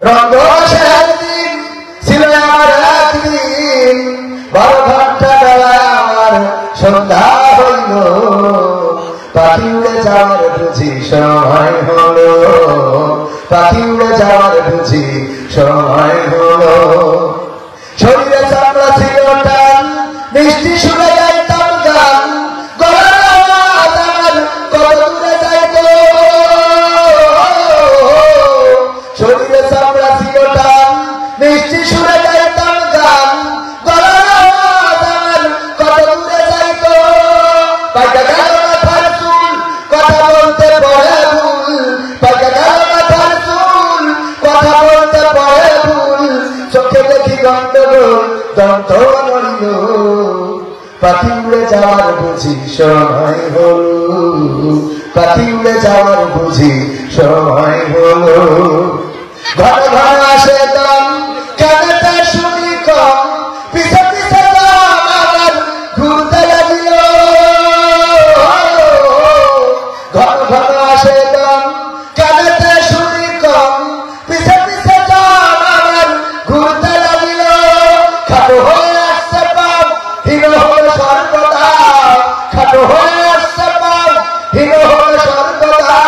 রঙ্গসের দিন ছিল আমার একদিন, 12 ঘন্টা বেলায় আমার সন্ধ্যা হইল, পাখি উড়ে যাওয়ার বুঝি সময় হলো, পাখি উড়ে যাওয়ার বুঝি সময় হলো। শরীরে চামড়া ছিল টান, মিষ্টি শুনে যাইতাম গান, গলার আওয়াজ আমার কত দূরে যাইত। শরীরে চামড়া ছিল টান, মিষ্টি শুনে যাইতাম গান, গলার আওয়াজ আমার কত দূরে যাইত। পাইকা গেল মাথার চুল, কথা বলতে পড়ে ভুল, পাইকা গেল মাথার চুল, কথা বলতে পড়ে ভুল, চোখে দেখি গন্ডগোল, দন্ত নড়িল, পাখি উড়ে যাওয়ার বুঝি সময় হলো, পাখি উড়ে যাওয়ার বুঝি সময় হলো। ঘন ঘন আসে দম, কানেতে শুনি কম, পিছে পিছে দম আমার ঘুরতে লাগিল। ঘন ঘন আসে দম, কানেতে শুনি কম, পিছে পিছে দম আমার ঘুরতে লাগিল। খাটো হয়ে আসছে পাপ, হীন হয়ে সর্বদা, খাটো হয়ে আসছে পাপ, হীন হয়ে সর্বদা।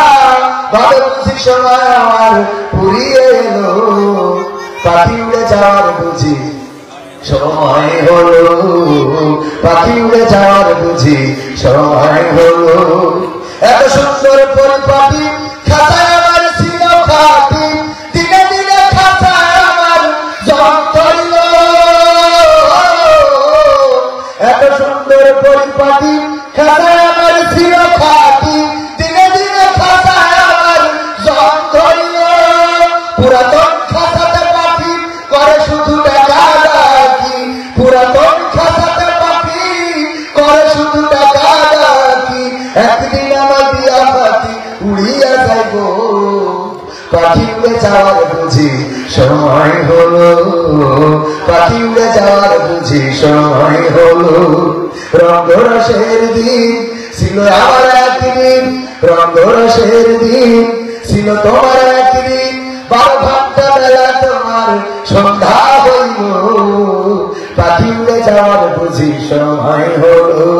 ভালো বুঝি সময় আমার পুরিয়ে এলো, পাখি উড়ে যাওয়ার বুঝি সময় হলো, পাখি উড়ে যাওয়ার বুঝি সময় হলো। এত সুন্দর পরিপাটি খাতায় আমার ছিল খাটি, দিনে দিনে খাতায় আমার জং ধরিল। এত সুন্দর পরিপাটি খাতায় আমার ছিল খাটি, দিনে দিনে খাতায় আমার জং ধরিল। পুরাতন খাতাতে পাখি করে শুধু টাকা ডাকি, পুরাতন খাতাতে পাখি করে শুধু টাকা ডাকি। একদিন আমার দিয়া পাখি উড়িয়া যাইব, পাখি উড়ে যাওয়ার বুঝি সময় হলো, পাখি উড়ে যাওয়ার বুঝি সময় হলো। রঙ্গরসের দিন ছিল আমার একদিন, রঙ্গরসের দিন ছিল তোমার একদিন, 12 ঘন্টা বেলা তোমার সন্ধ্যা হইল, পাখি উড়ে যাওয়ার বুঝি সময় হলো,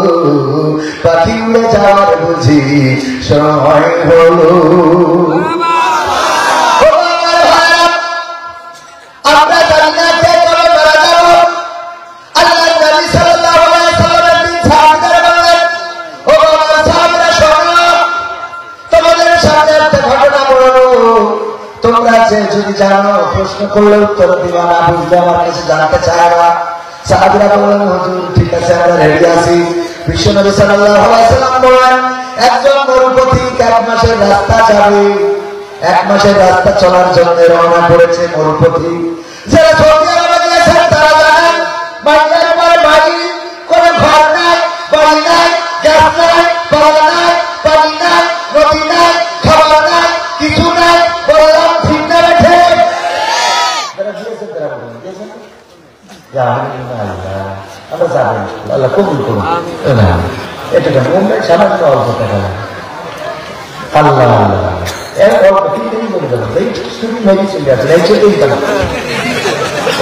পাখি উড়ে যাওয়ার বুঝি সময় হলো। আমরা জানি না কে কবে মারা যাব। আল্লাহর নবী সাল্লাল্লাহু আলাইহি সাল্লামের দিন সাহাবাদের বললেন, ও আমার সাহাবারা শোনো, তোমাদের সামনে একটা ঘটনা বলবো, তোমরা যে যদি জানো প্রশ্ন করলে উত্তর দিবা, না বুঝলে আমার কাছে জানতে চাইবা। সাহাবীরা বললেন, হুজুর ঠিক আছে আমরা রেডি আছি। বিশ্বনবী সাল্লাল্লাহু আলাইহি সাল্লাম বলেন, একজন মরুপথিক 1 মাসের রাস্তা যাবে, 1 মাসের রাস্তা চলার জন্য রওনা করেছে মরুপথিক। যারা সৌদি আরবে গিয়েছেন তারা জানেন, বাড়ির পর বাড়ি, কোনো ঘর নাই, বাড়ি নাই, গ্যাস নাই, পাওয়া নাই, পানি নাই, নদী নাই, খাবার নাই, কিছু নাই। বললাম ঠিক না বেঠে? যারা গিয়েছেন তারা বলেন, গিয়েছেন আমরা যাবেন, আল্লাহ কবুল করুন। এটা কেন মুম্বাই সামান্য অল্প টাকা, আল্লাহ আল্লাহ এর অল্প 3 দিন বলে যাবেন, এই শুধু নদী চলে আসে, এই চলেই যাবে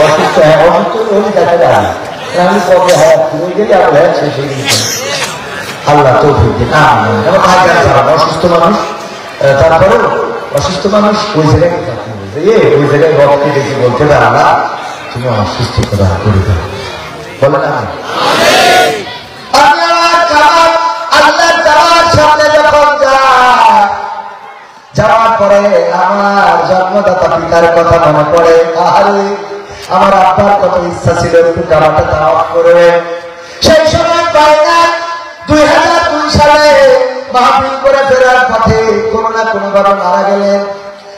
অসুস্থ। হ্যাঁ অসুস্থ ওই দেখা যায়, আমি কবে হায়াত হয়ে গেলে আমরা শেষ হয়ে গেছি। আল্লাহ তৌফিক দিন। অসুস্থ মানুষ, তারপরেও অসুস্থ মানুষ ওই জায়গায় ওই জায়গায় রবকে দেখে বলতে পারে, আল্লাহ তুমি আমার সুস্থ করা করে দাও, বলে না? যাওয়ার পরে আমার জন্মদাতা পিতার কথা মনে পড়ে, আরে আমার আব্বার কত ইচ্ছা ছিল একটু কাবাটা তাওয়াফ করবে। সেই সময় পায় না। 2002 সালে মাহফিল করে ফেরার পথে কোনো না কোনো ভাবে মারা গেলেন।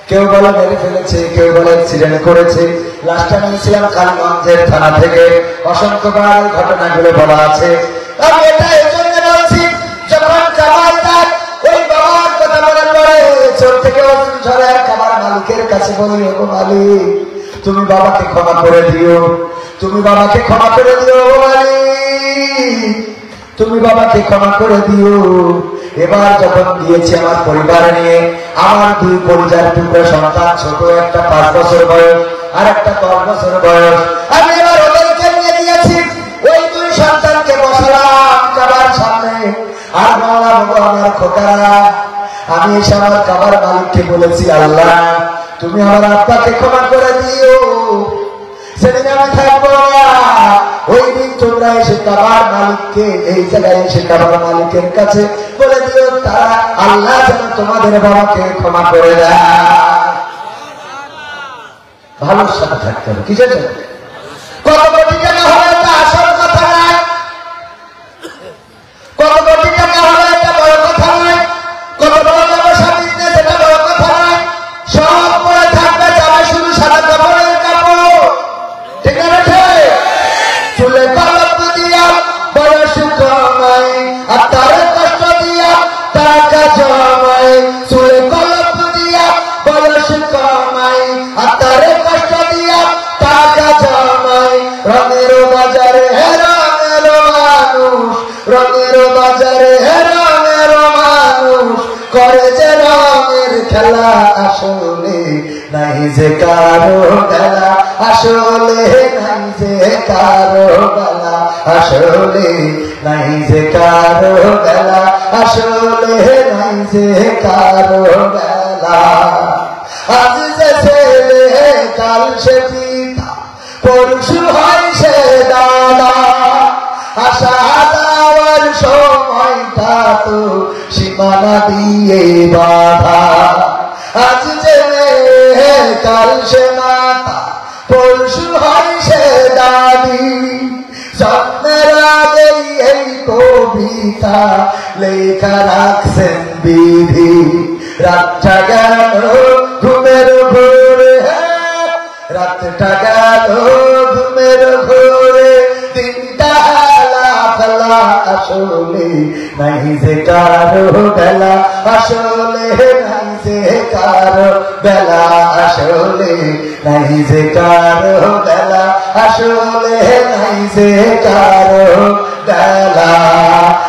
কেউ বলে মেরে ফেলেছে, কেউ বলে অ্যাক্সিডেন্ট করেছে। লাস্টে নিয়েছিলাম কালীগঞ্জের থানা থেকে, অসংখ্যবার ঘটনাগুলো বলা আছে। আমি এটা এই জন্য বলছি, যখন কামাই তার ওই বাবার কথা মনে পড়ে, চোর থেকে অর্জুন ঝরে কাবার মালিকের কাছে বলি, ও মালিক তুমি বাবাকে ক্ষমা করে দিও, তুমি বাবাকে ক্ষমা করে দিও মালিক। তুমি বাবাকে ক্ষমা করে দিও। এবার যখন গিয়েছি আমার পরিবার নিয়ে, আমার 2 পরিবার টুকরা সন্তান, ছোট একটা 5 বছর বয়স আর একটা 10 বছর বয়স, আমি এবার ওদেরকে নিয়ে দিয়েছি। ওই 2 সন্তানকে বসালাম কাবার সামনে আর বললাম, আমার খোকারা, আমি এসে আমার কাবার মালিককে বলেছি, আল্লাহ তুমি আমার আব্বাকে ক্ষমা করে দিও, সেদিন আমি থাকবো না। ওই দিন তোমরা এসে কাবার মালিককে, এই জায়গায় এসে কাবার মালিকের কাছে বলে দিও, তারা আল্লাহ যেন তোমাদের বাবাকে ক্ষমা করে দেয়। ভালোর সাথে থাকতে হবে, কিসের জন্য? কত কোটি টাকা হবে এটা আসল কথা নয়, কত কোটি টাকা হবে এটা বড় কথা নয়, কত বড় ব্যবসা বিজনেস এটা বড় কথা নয়। সব পরে থাকবে যাবে শুধু সাদা কাপড়ের কাপড়, ঠিক না? চুলে কলম দিয়া বয়স কমাই আর তার কষ্ট দিয়া টাকা জমাই, চুলে কলম দিয়া বয়স কমাই আর তার কষ্ট দিয়া টাকা জমাই। রঙের বাজারে রঙের মানুষ, রঙের বাজারে রঙের মানুষ করে যে রঙের খেলা, আসলে নাই যে কারো বেলা, আসলে নাই যে কারো বেলা, আসলে নাই যে কারো বেলা, আসলে নাই যে কারো বেলা। আজ যে ছেলে কাল সে পিতা, পরশু হয় সে দাদা, আশা যাওয়ার সময়টা তো সীমানা দিয়ে বাধা। আজ যে মেয়ে কাল সে মাতা, পরশু হয় সে দাদি, জন্মের আগেই এই কবিতা লেখা রাখছেন বিধি। রাতটা গেল ঘুমের ঘোরে, রাতটা গেল ঘুমের ঘোরে, দিনটা হেলা ফেলা, আসলে নাই যে কারো বেলা, আসলে নাই যে কারো বেলা, আসলে নাই যে কারো বেলা, আসলে নাই যে কারো বেলা।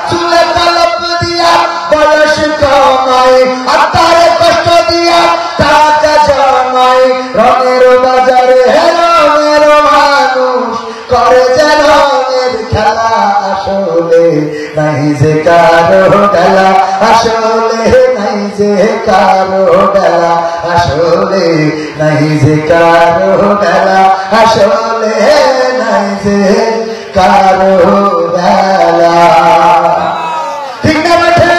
চুলে কলম দিয়া বয়স কমাই আর তার কষ্ট দিয়া টাকা জমাই, রঙের বাজারে রঙের মানুষ করে যে রঙের খেলা, আসলে নাই যে কারো বেলা, আসলে নাই যে কারো বেলা, আসলে নাই যে কারো বেলা, আসলে নাই যে কারো বেলা। ঠিক না বেঠে?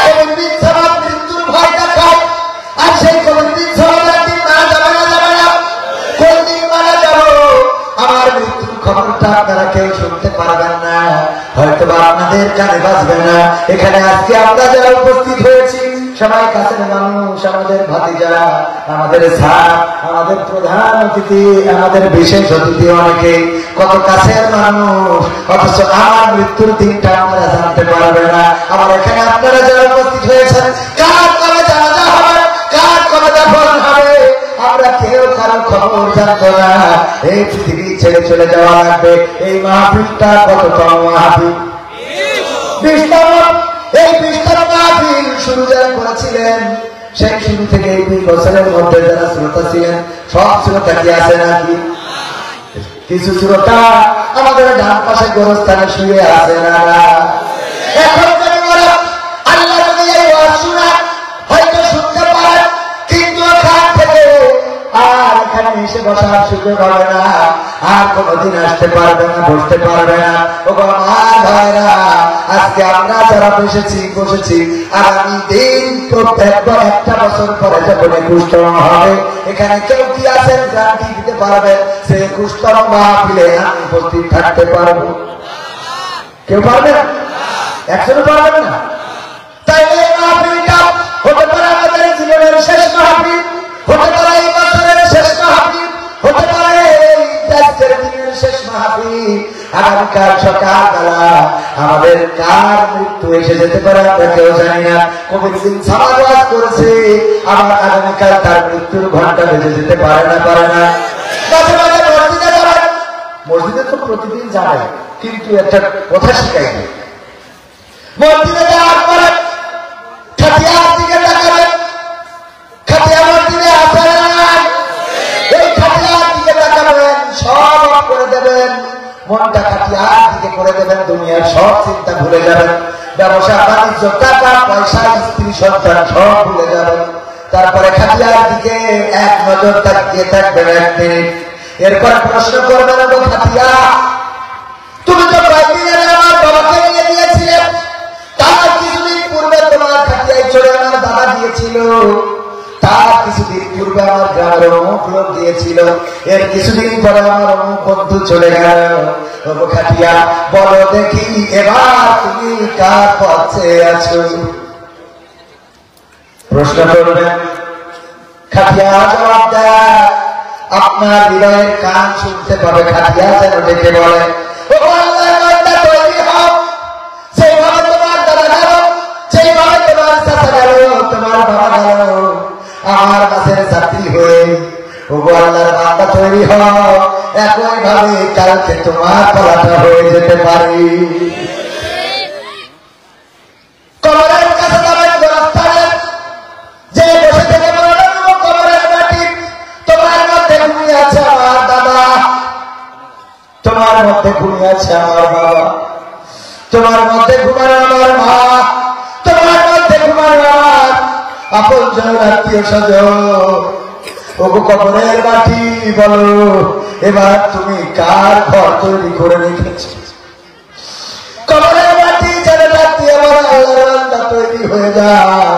কবির ছাড়া মৃত্যুর ভয় দেখায়, আর সেই কবির ছাড়া একদিন মারা যাবে না, যাবে না, কোন দিন মারা যাবো আমার মৃত্যুর খবরটা আপনারা কেউ শুনতে পারবেন না, হয়তো বা আপনাদের কানে বাজবে না। এখানে আজকে আমরা যারা উপস্থিত হয়েছি সবাই কাছের মানুষ, আমাদের ভাতিজারা, আমাদের স্যার, আমাদের প্রধান অতিথি, আমাদের বিশেষ অতিথি অনেকে কত কাছের মানুষ, অথচ আমার মৃত্যুর দিনটা আপনারা জানতে পারবে না। আমার এখানে আপনারা যারা উপস্থিত হয়েছেন, কার কবে জানাজা হবে, কার কবে দাফন হবে, আমরা কেউ কারো খবর জানবো না। এই পৃথিবী ছেড়ে চলে যাওয়া লাগবে। এই মাহফিলটা কততম মাহফিল? 20তম। এই 20তম মাহফিল শুরু যারা করেছিলেন, সেই শুরু থেকে এই 2 বছরের মধ্যে যারা শ্রোতা ছিলেন, সব শ্রোতা কি আছে নাকি? কিছু শ্রোতা আমাদের ডান পাশে গোরস্থানে শুয়ে আছে না? এখন আল্লাহ যদি এই ওয়াজ শোনা হয়তো শুনতে পারেন, কিন্তু ওখান থেকে আর এখানে এসে বসার সুযোগ হবে না, আর কোনদিন আসতে পারবে না, বসতে পারবে না। ও মা ভাইরা, আজকে আমরা যারা বসেছি আগামী দিন প্রত্যেকবার 1টা বছর পরে যখন 21তম হবে, এখানে কেউ কি আছেন গ্যারান্টি দিতে পারবেন সে 21তম মাহফিলে আমি উপস্থিত থাকতে পারবো? কেউ পারবেন? 100 পারবেন না। তাই এই মাহফিলটা হতে পারে আমাদের জীবনের শেষ মাহফিল, হতে পারে এই বছরের শেষ মাহফিল, হতে পারে এই আজকের দিনের শেষ মাহফিল। আগামীকাল সকালবেলা আমাদের কার মৃত্যু এসে যেতে পারে আমরা কেউ জানি না। কবির দিন সামাজ ওয়াজ করেছে, আবার আগামীকাল তার মৃত্যুর ঘন্টা বেজে যেতে পারে না, পারে না। মাঝে মাঝে মসজিদে যাবেন, মসজিদে তো প্রতিদিন যাবে, কিন্তু একটা কথা শিখাই দিই, মসজিদে যাওয়ার পরে খাটিয়ার দিকে তাকাবেন, খাটিয়া মসজিদে আসে নাই, এই খাটিয়ার দিকে তাকাবেন, সব করে দেবেন, মনটা খাটিয়ার দিকে করে দেবেন, দুনিয়ার সব চিন্তা ভুলে যাবেন, ব্যবসা বাণিজ্য টাকা পয়সা স্ত্রী সন্তান সব ভুলে যাবেন। তারপরে খাটিয়ার দিকে এক নজর তাকিয়ে থাকবেন 1 মিনিট। এরপরে প্রশ্ন করবেন, খাটিয়া তুমি তো কয়েকদিন আগে আমার বাবাকে নিয়ে দিয়েছিলে, তার কিছুদিন পূর্বে তোমার খাটিয়ায় চলে আমার দাদা দিয়েছিল, তার কিছুদিন পূর্বে আমার গ্রামের অমুক লোক দিয়েছিল, এর কিছুদিন পরে আমার অমুক বন্ধু চলে গেল। খাটিয়া বলো দেখি এবার তুমি কার পথে আছো? প্রশ্ন করবেন, খাটিয়া জবাব দেয়, আপনার হৃদয়ের কান শুনতে পাবে। খাটিয়া যেন ডেকে বলে, ও আল্লাহর বান্দা তৈরি হও, যেভাবে তোমার দাদা গেল, যেভাবে তোমার চাচা গেল, তোমার বাবা গেল, আমার কাছের যাত্রী হয়ে, ও আল্লাহর বান্দা তৈরি হও, একই ভাবে কালকে তোমার পালাটা হয়ে যেতে পারে। কবরের কাছে যাবেন, গোরস্থানে যে বসে থেকে বললেন, কবরের মাটি, তোমার মধ্যে ঘুমিয়ে আছে আমার দাদা, তোমার মধ্যে ঘুমিয়ে আছে আমার বাবা, তোমার মধ্যে ঘুমানো আমার মা, তোমার মধ্যে ঘুমানো আমার আপনজন আত্মীয় স্বজন। ওগো কবরের মাটি, বলো এবার তুমি কার ঘর তৈরি করে রেখেছ? কবরের মাটি ছেড়ে রাখতে আমার আল্লাহর বান্দা তৈরি হয়ে যাও,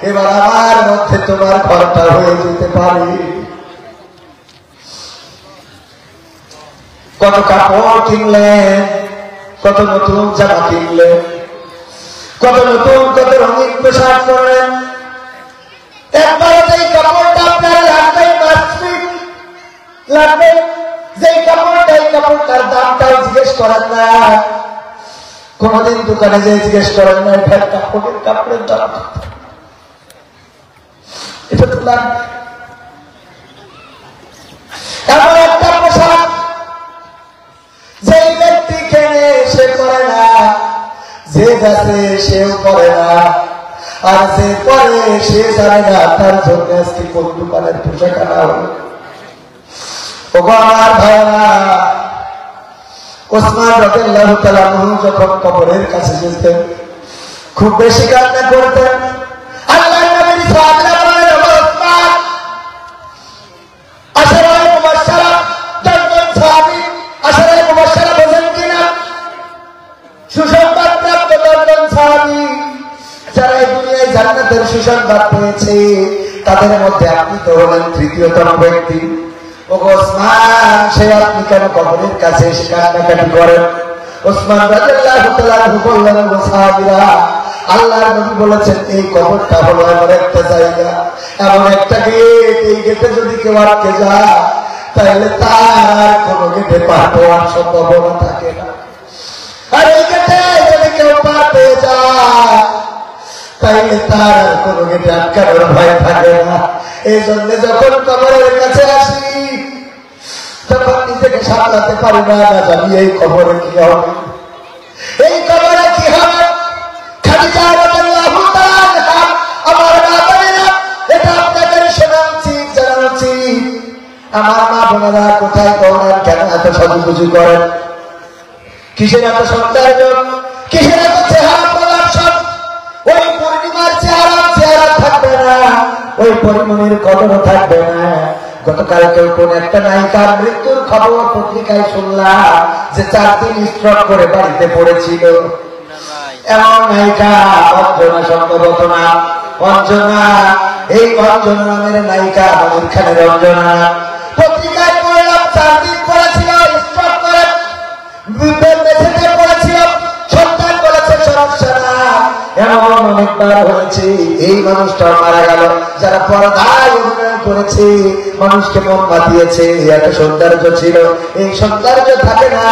এবার আমার মধ্যে তোমার ঘরটা হয়ে যেতে পারে। কত কাপড় কিনলেন, কত নতুন জামা কিনলেন, কত নতুন কত রঙিন পোশাক করলেন, একবার যেই কাপড়টা আপনার লাগবে, লাগবে যেই কাপড়টা, এই কাপড়টার দামটাও জিজ্ঞেস করেন না, কোনদিন দোকানে যে জিজ্ঞেস করেন না ভাই কাপড়ের দাম এটা তো লাগবে। এমন একটা পোশাক যেই ব্যক্তি কেনে সে করে না, যে গাছে সেও করে না, আর যে পরে সে জানে না তার জন্য আজকে কোন দোকানের পোশাক আনা হবে। ওগো আমার ভাইরা, ওসমান রাদিয়াল্লাহু তাআলা আনহু যখন কবরের কাছে যেতেন খুব বেশি কান্না করতেন। আল্লাহর নবীর সাহাবীরা বলেন, ওসমান আশরায়ে মুবাশশারা, 10 জন সাহাবী আশরায়ে মুবাশশারা বোঝেন কিনা? সুসংবাদ প্রাপ্ত 10 জন সাহাবী যারা এই দুনিয়ায় জান্নাতের সুসংবাদ পেয়েছে, তাদের মধ্যে আপনি তো হলেন তৃতীয়তম ব্যক্তি। ওগো ওসমান, সে আপনি কেন কবরের কাছে এসে কান্নাকাটি করেন? ওসমান রাদিয়াল্লাহু তাআলা আনহু বললেন, ও সাহাবীরা, আল্লাহর নবী বলেছেন এই কবরটা হলো এমন একটা জায়গা, এমন একটা গেট, এই গেটে যদি কেউ আটকে যায় তাহলে তার কোনো গেটে পার হওয়ার সম্ভাবনা থাকে না, আর এই গেটে যদি কেউ পার পেয়ে যায় তাইলে তার কোনো গেটে আটকানোর ভয় থাকে না। এই জন্য যখন কবরের কাছে আসি তখন নিজেকে সামলাতে পারি না, না জানি এই কবরে কি হবে, এই কবরে কি হবে। খাদিজা রাদিয়াল্লাহু তাআলা আনহা, আমার মা বোনেরা, এটা আপনাদের শোনা উচিত, জানা উচিত। আমার মা বোনেরা কোথায় করেন, কেন এত সাজুগুজু করেন, কিসের এত সৌন্দর্য, কিসের এত চেহারা প্রদর্শন? ওই পূর্ণিমার চেহারা থাকবে না, ওই পরিমণির কদরও থাকবে না। গতকালকে কোন একটা নায়িকার মৃত্যুর খবর পত্রিকায় শুনলাম যে 4 দিন স্ট্রোক করে বাড়িতে পড়েছিল। এমন নায়িকা অঞ্জনা, সম্ভবত না অঞ্জনা, এই অঞ্জনা নামের নায়িকা আমির খানের অঞ্জনা, পত্রিকায় পড়লাম 4 দিন পড়েছিল, স্ট্রোক করে বেঁচে পড়েছিল, সন্তান বলেছে সমস্যা না। এমন অনেকবার হয়েছে এই মানুষটা মারা গেল, যারা পর্দায় অভিনয় করেছে, মানুষকে মন মাতিয়েছে, এত সৌন্দর্য ছিল, এই সৌন্দর্য থাকে না,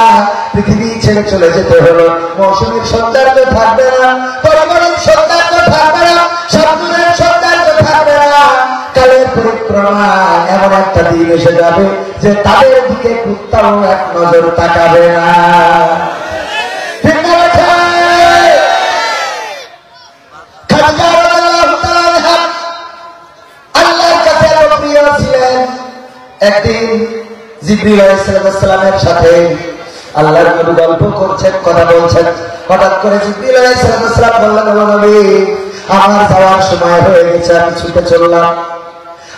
পৃথিবী ছেড়ে চলে যেতে হলো। মৌসুমীর সৌন্দর্য থাকবে না, পরিবারের সৌন্দর্য থাকবে না, সাধুরের সৌন্দর্য থাকবে না। কালের পরিক্রমা এমন একটা দিন এসে যাবে যে তাদের দিকে কুত্তাও এক নজর তাকাবে না। একদিন জিবরিল আলাইহিস সালামের সাথে আল্লাহর নবী গল্প করছেন, কথা বলছেন। হঠাৎ করে জিবরিল আলাইহিস সালাম বললেন, ও নবী, আমার যাওয়ার সময় হয়ে গেছে, আমি ছুটে চললাম।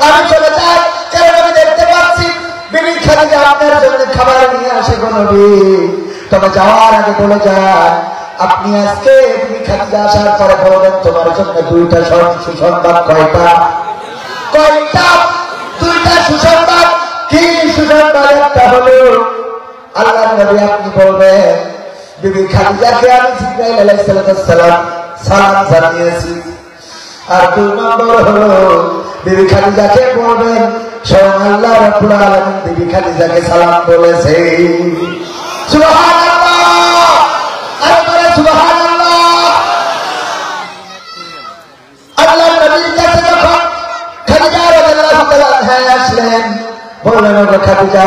আমি চলে যাই, কারণ আমি দেখতে পাচ্ছি বিবি খাদিজা আপনার জন্য খাবার নিয়ে আসে গো নবী। তবে যাওয়ার আগে বলে যায়, আপনি আজকে বিবি খাদিজা আসার পরে বলবেন তোমার জন্য দুইটা সুসংবাদ। কয়টা? কয়টা? দুইটা সুসংবাদ। কি সুসংবাদ? একটা হলো আল্লাহর নবী আপনি বলবেন বিবি খাদিজাকে আমি জিবরাইল আলাইহিস সালাম সালাম জানিয়েছি। আর 2 নম্বর হলো বিবি খাদিজাকে বলবেন স্বয়ং আল্লাহ রাব্বুল আলামিন বিবি খাদিজাকে সালাম বলেছে। সুবহানাল্লাহ, আর বলে সুবহানাল্লাহ। আল্লাহর নবীর কাছে যখন খাদিজা রাদিয়াল্লাহু তাআলা আনহা আসলেন, বললেন ও খাদিজা,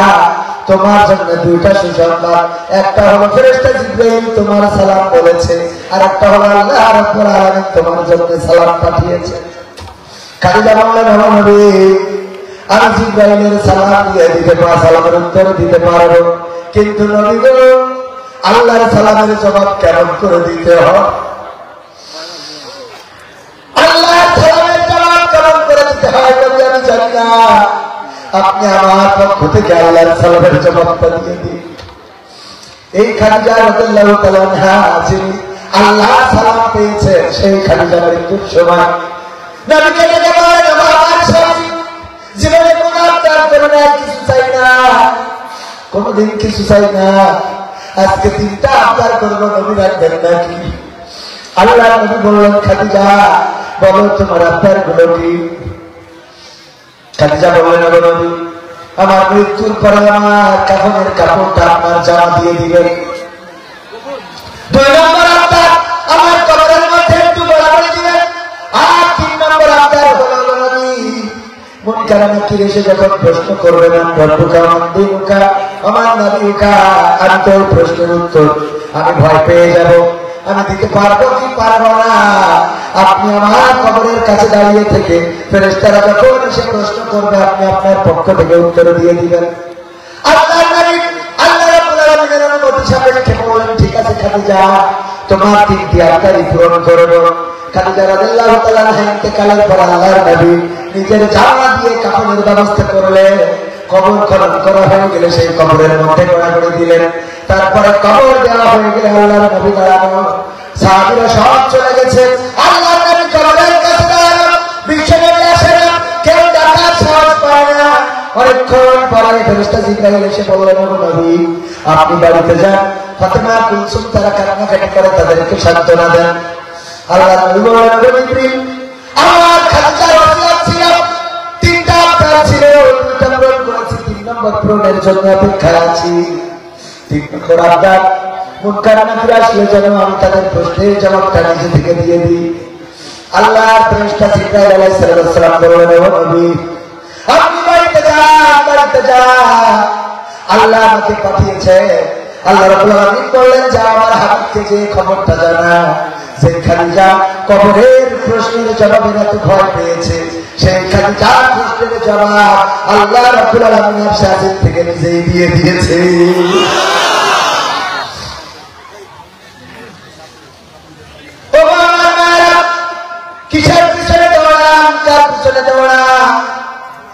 তোমার জন্য দুইটা সুসংবাদ। একটা হলো ফেরেশতা জিবরাইল তোমার সালাম বলেছে, আর একটা হলো আল্লাহ রাব্বুল আলামিন তোমার জন্য সালাম পাঠিয়েছে। খাদিজা বললেন, ও নবী, আমি জিবরাইলের সালাম দিয়ে দিতে পারবো, সালামের উত্তর দিতে পারবো, কিন্তু নবী গো, আল্লাহর সালামের জবাব কেমন করে দিতে হয়? আল্লাহর সালামের জবাব কেমন করে দিতে হয় নবী আমি জানি না। আপনি আমার পক্ষ থেকে আল্লাহর সালামের জবাবটা দিয়ে দিন। এই খাদিজা রাদিয়াল্লাহু তাআলা আনহা যিনি আল্লাহর সালাম পেয়েছেন, সেই খাদিজা মৃত্যুর সময় নবীকে ডেকে বলেন, আমার স্বামী জীবনে কোনো আবদার করে না, কিছু চাই না, কোনদিন কিছু চাই না, আজকে 3টা আবদার করবো, নবী রাখবেন নাকি? আল্লাহ নবী বললেন, খাদিজা বলো তোমার আবদার গুলো কি? খাদিজা বললেন, ও নবী, আমার মৃত্যুর পরে আমার কাফনের কাপড়টা আপনার জামা দিয়ে দিবেন। 2 নম্বর আবদার, আমার কবরের মধ্যে একটু বরাবর দিবেন। আর 3 নম্বর আবদার হলো নবী, মুনকার নাকির এসে যখন প্রশ্ন করবেন রব্বুকা মান দীনুকা আমার নবীকা, আমি তো প্রশ্নের উত্তর আমি ভয় পেয়ে যাব, আমি দিতে পারবো কি পারবো না। আপনি আমার কবরের কাছে দাঁড়িয়ে থেকে ফেরেশতারা যখন এসে প্রশ্ন করবে, আপনি আপনার পক্ষ থেকে উত্তর দিয়ে দিবেন। আল্লাহর নবী আল্লাহ রাব্বুল আলামিনের অনুমতি সাপেক্ষে বললেন, ঠিক আছে খাদিজা, তোমার 3টি আবদারই পূরণ করব। খাদিজা রাদিয়াল্লাহু তাআলা আনহা ইন্তেকালের পর আল্লাহর নবী নিজের জামা দিয়ে কাফনের ব্যবস্থা করলেন। কবর খনন করা হয়ে গেলে সেই কবরের মধ্যে গড়াগড়ি দিলেন। তারপরে কবর দেওয়া হয়ে গেলে আল্লাহর নবী দাঁড়ানো, সাহাবীরা সব চলে গেছে, আল্লাহর নবী কবরের কাছে দাঁড়ানো, বিশ্বনবী আসেন, কেউ ডাকার সাহস পায় না। অনেকক্ষণ পরে ফেরেশতা জিবরাইল এসে বললেন, ও নবী, আপনি বাড়িতে যান, ফাতেমা কুলসুম তারা কান্নাকাটি করে, তাদেরকে সান্ত্বনা দেন। আল্লাহর নবী বললেন, ও জিবরিল, আমার খাদিজার ওসিয়ত ছিল, 3টা আবদার ছিল, 2টা পূরণ করেছি, 3 নম্বর পূরণের জন্য অপেক্ষায় আছি। 3 নম্বর আবদার, মুনকার নাকির আসলে যেন আমি তাদের প্রশ্নের জবাবটা নিজে থেকে দিয়ে দিই। আল্লাহর ফেরেশতা জিবরাইল আলাইহিস সালাম বললেন, ও নবী, আপনি বাড়িতে যান, বাড়িতে যান, আল্লাহ আমাকে পাঠিয়েছে। আল্লাহ রাব্বুল আলামিন বললেন, যা আমার হাবিবকে যে খবরটা জানা, যে খাদিজা কবরের প্রশ্নের জবাবের এত ভয় পেয়েছে, সেই খাদিজার প্রশ্নের জবাব আল্লাহ রাব্বুল আলামিন আরশের থেকে নিজেই দিয়ে দিয়েছে। কিসের পিছনে দৌড়ান, কার পিছনে দৌড়ান?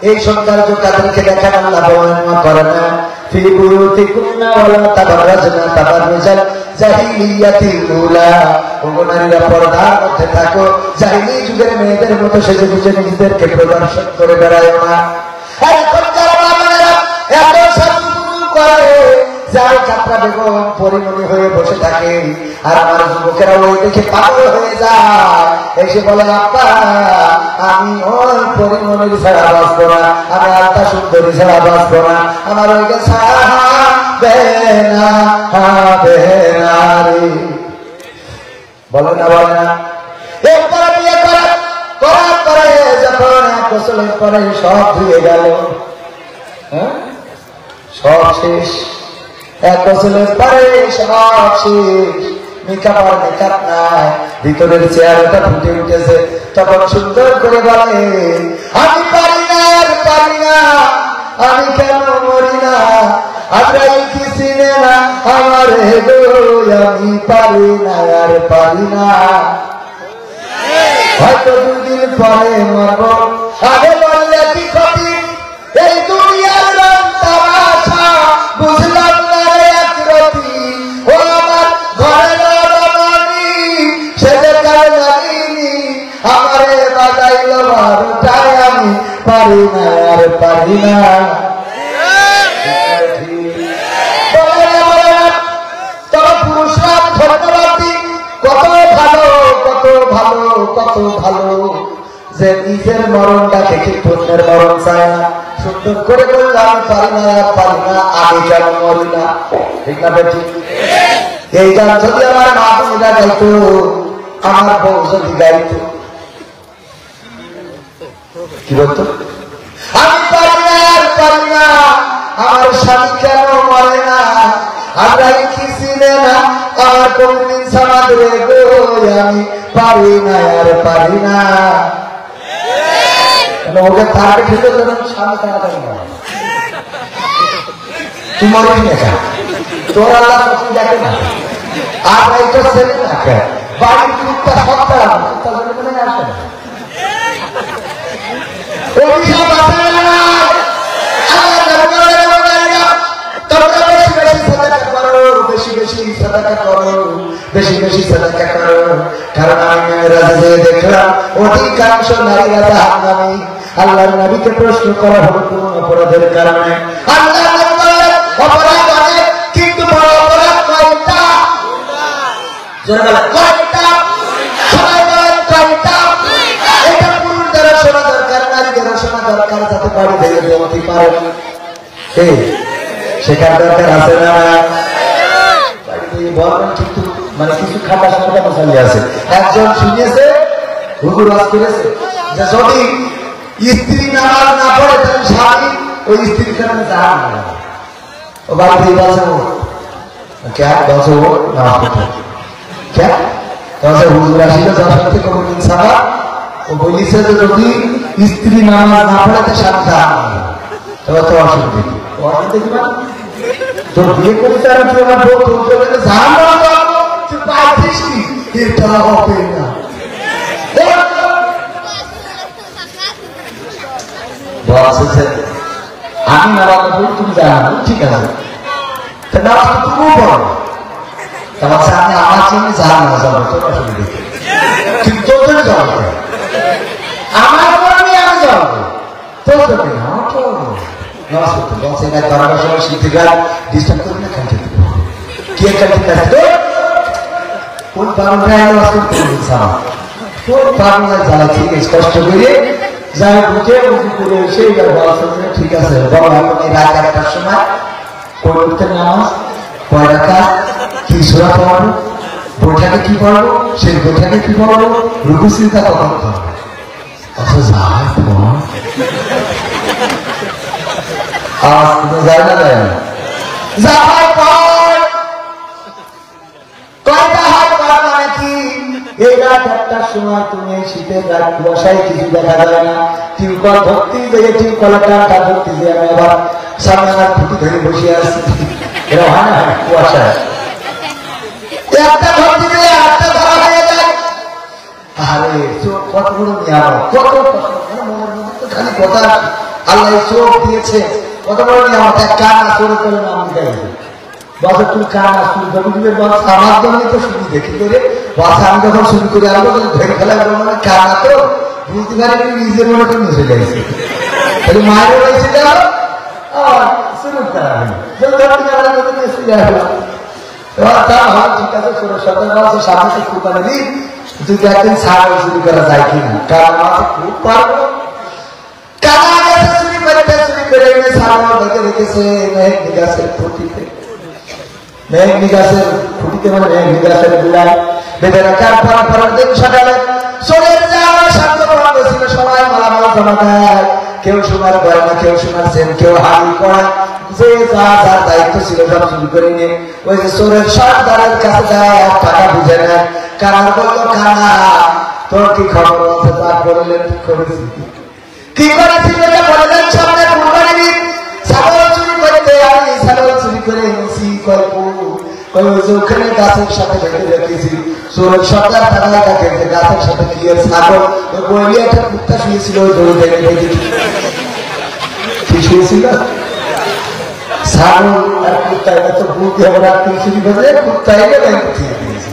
এই সৌন্দর্য তাদেরকে দেখান আল্লাহ বর্ণনা করে না। ফি বুয়ুতিকুন্না ওয়ালা তাবাররাজনা তাবাররুজাল জাহিলিয়াতিল উলা, ও নারীরা পর্দার মধ্যে থাকো, জাহিলি যুগের মেয়েদের মতো সেজে গুজে নিজেদেরকে প্রদর্শন করে বেড়ায় না। এখনকার বাবারা এত সাজুগুজু করে, যার কাপড়া বেগম পরিমণি হয়ে বসে থাকে, আর আমার যুবকেরা ওই দেখে পাগল হয়ে যায়, এসে বলে, আব্বা আমি ওই পরিমণির ছাড়া বাঁচবো না, আমি আত্মা সুন্দরী ছাড়া বাঁচবো না, আমার ওইকে ছাড়া হবে না, হবে না রে। বলে না, বলে না। এরপরে বিয়ে করার পরে যখন 1 বছরের পরে সব ধুয়ে গেল, হ্যাঁ সব শেষ, 1 বছরের পরে সব শেষ, মেকআপ আর মেকআপ নাই, ভিতরের চেহারাটা ফুটে উঠেছে, তখন সুন্দর করে বলে, আমি পারি না, আমি পারি না, আমি আজরাইল কি চিনে না আমারে গো, আমি পারি না আর পারি না। হয়তো দুদিন পরে মরব, আগে বললে কি ক্ষতি, এই দুনিয়ার রং তামাশা বুঝলাম না রে একরতি। ও আমার ঘরের রমণী, সে যে কাল জানিনি, আমারে বাজাইল বারোটায়, আমি পারি না আর পারি না। তবে পুরুষরা ধন্যবাদ দিই, কত ভালো কত ভালো কত ভালো যে নিজের মরণটা দেখে অন্যের মরণ চায় না। সুন্দর করে বললে আমি পারি না আর পারি না, আমি কেন মরি না। ঠিক না ঠিক? এই গান যদি আমার মা বোনেরা গাইতো, আমার বউ যদি গাইতো, কি বলতো? আমি পারি না আর পারি না, আমার স্বামী কেন মরে না, আমরা কি চিনে না আমার কোনদিন সমাজ রে গো, আমি পারি না আর পারি না। ওকে তাকে ঠিক আছে, স্বামী তাড়াতাড়ি মরে, তোমার তোর আল্লাহ দেখে না। আর এইটা ছেলে না বাড়ির কুত্তা সত্তা কুত্তা মনে আসে না, অভিশাপ আছে না। বেশি বেশি সাদাকা করো, বেশি বেশি সাদাকা করো, কারণ আমি রাজে দেখলাম অধিকাংশ নারীরা জাহান্নামী। আল্লাহর নবীকে প্রশ্ন করা হলো কোন অপরাধের কারণে। আল্লাহ বললেন অপরাধ অনেক, কিন্তু বড় অপরাধ কয়টা? জোরে বলেন কয়টা? সবাই বলেন কয়টা? এটা পুরুষদেরও শোনা দরকার, নারীদেরও শোনা দরকার, যাতে বাড়ি থেকে দেওয়াতে পারে। এই শেখার দরকার আছে না? কিন্তু মানে কিছু খাতা সামনে মশালি আছে, একজন শুনিয়েছে হুজুর ওয়াজ করেছে যে যদি স্ত্রী নামাজ না পড়ে তাহলে স্বামী ওই স্ত্রীর কারণে জাহান্নামে যাবে। ও বাড়িতে বলছে ও क्या বলছে ও নামাজ পড়তে क्या তাহলে হুজুর আসলে যশোর থেকে কোনদিন সারা ও বলিছে যে যদি স্ত্রী নামাজ না পড়ে তো স্বামী জাহান্নামে যাবে। তবে তো অসুবিধা কি? অসুবিধা কি মানে তোর বিয়ে করতে আর তুই আমার বউ তোর জাহান্নামে যাবো, তুই পাইছিস কি? এটা হবে না। বলছে আমি নামাজ পড়ি, তুমি জানো ঠিক আছে, নামাজ তো তুমিও পড়ো, তোমার আমি আমার জন্য জাহান্নামে যাবো, তোর অসুবিধা কিন্তু তোর জন্য যাবো, আমার কারণে আমি যাবো, তোর জন্য না আমার তো নামাজ পড়তে বলছে না। ধরার সময় শীতকাল ডিস্টার্ব করবি না, খাইতে দেবো কি একটা ঠিক আছে কোন বারোটায় নামাজ পড়তে বলছে আমার কোন বারোটায় জ্বালাচ্ছি কষ্ট করে যাই বুঝে বুঝি করে এসে বলছে ঠিক আছে বাবা এখন এই রাত 1টার সময় কোন উঠতে নামাজ কয় রাকাত, কি সূরা পড়বো, বইটাকে কি পড়বো, সেই বইটাকে কি পড়বো, রুকু সিজদা কখন করবো। আচ্ছা যাই পড় যায় না যায় না যাই পড় কয়টা হাত পড়া মানে কি? এই রাত 1টার সময় তুমি শীতের রাত কুয়াশায় কিছু দেখা যায় না, টিউবকল ভর্তি দিয়ে টিউবকলের টানটা ভর্তি দিয়ে আমি আবার সামনে আমার খুঁটি ধরে বসে আসছি, এরা হয় না কুয়াশায় একটা ভর্তি দিয়ে আরেকটা ধরা হয়ে যায়। আরে চোখ কত বড় নিয়ামত, কত মনের মধ্যে তো খালি কথা, আল্লাহ চোখ দিয়েছে কত বড় নিয়ামত। এক কান আসরে করে নাম দিতে গেছে বছর তুই কান আসুন জমিদের বস আমার জন্য তো শুনি দেখি করে বস আমি যখন শুরু করে আসবো ধরে ফেলা মানে কানা তো বুঝতে পারি নিজের মনে করে মিশে যাইছে, তাহলে মায়ের হয়েছিল শুরু করা ঠিক আছে সামনে খুব পারবি, তুই একদিন ছাড় শুরু করা যায় কিনা, কারণ আমাকে খুব পারবো কানা গেছে চুরি করতে চুরি করে এনে ছাড় দেখে রেখেছে মেঘনি গাছের খুঁটিতে, মেঘনি গাছের খুঁটিতে মানে মেঘনি গাছের গুড়ায় বেঁধে রাখার পরের দিন সকালে চলে যাওয়া শান্ত বন্ধ ছিল, সবাই মালামাল জমা দেয়, কেউ সোনার গয়না, কেউ সোনার চেন, কেউ হাড়ি করা, যে যা যার দায়িত্ব ছিল সব চুরি করে নিয়ে ওই যে চোরের সর্দারের কাছে যায়, 1 টাকা বুঝে নেয়। কানার বললো কানা তোর কি খবর আছে, তা বললেন করেছি কি করেছিল বললেন সামনে কুরবানি ছাগল চুরি করতে, আমি ছাগল ওখানে গাছের সাথে বেঁধে রেখেছি সরকার টাকায় থাকে যে গাছের সাথে গিয়ে ছাগল বইলে একটা কুত্তা শুয়েছিল ওই দড়ি থেকে বেঁধে কি শুয়েছিল ছাগল আর কুত্তা এটা তো বুঝতে হবে না শুরু করে কুত্তা এলে বেঁধে দিয়েছে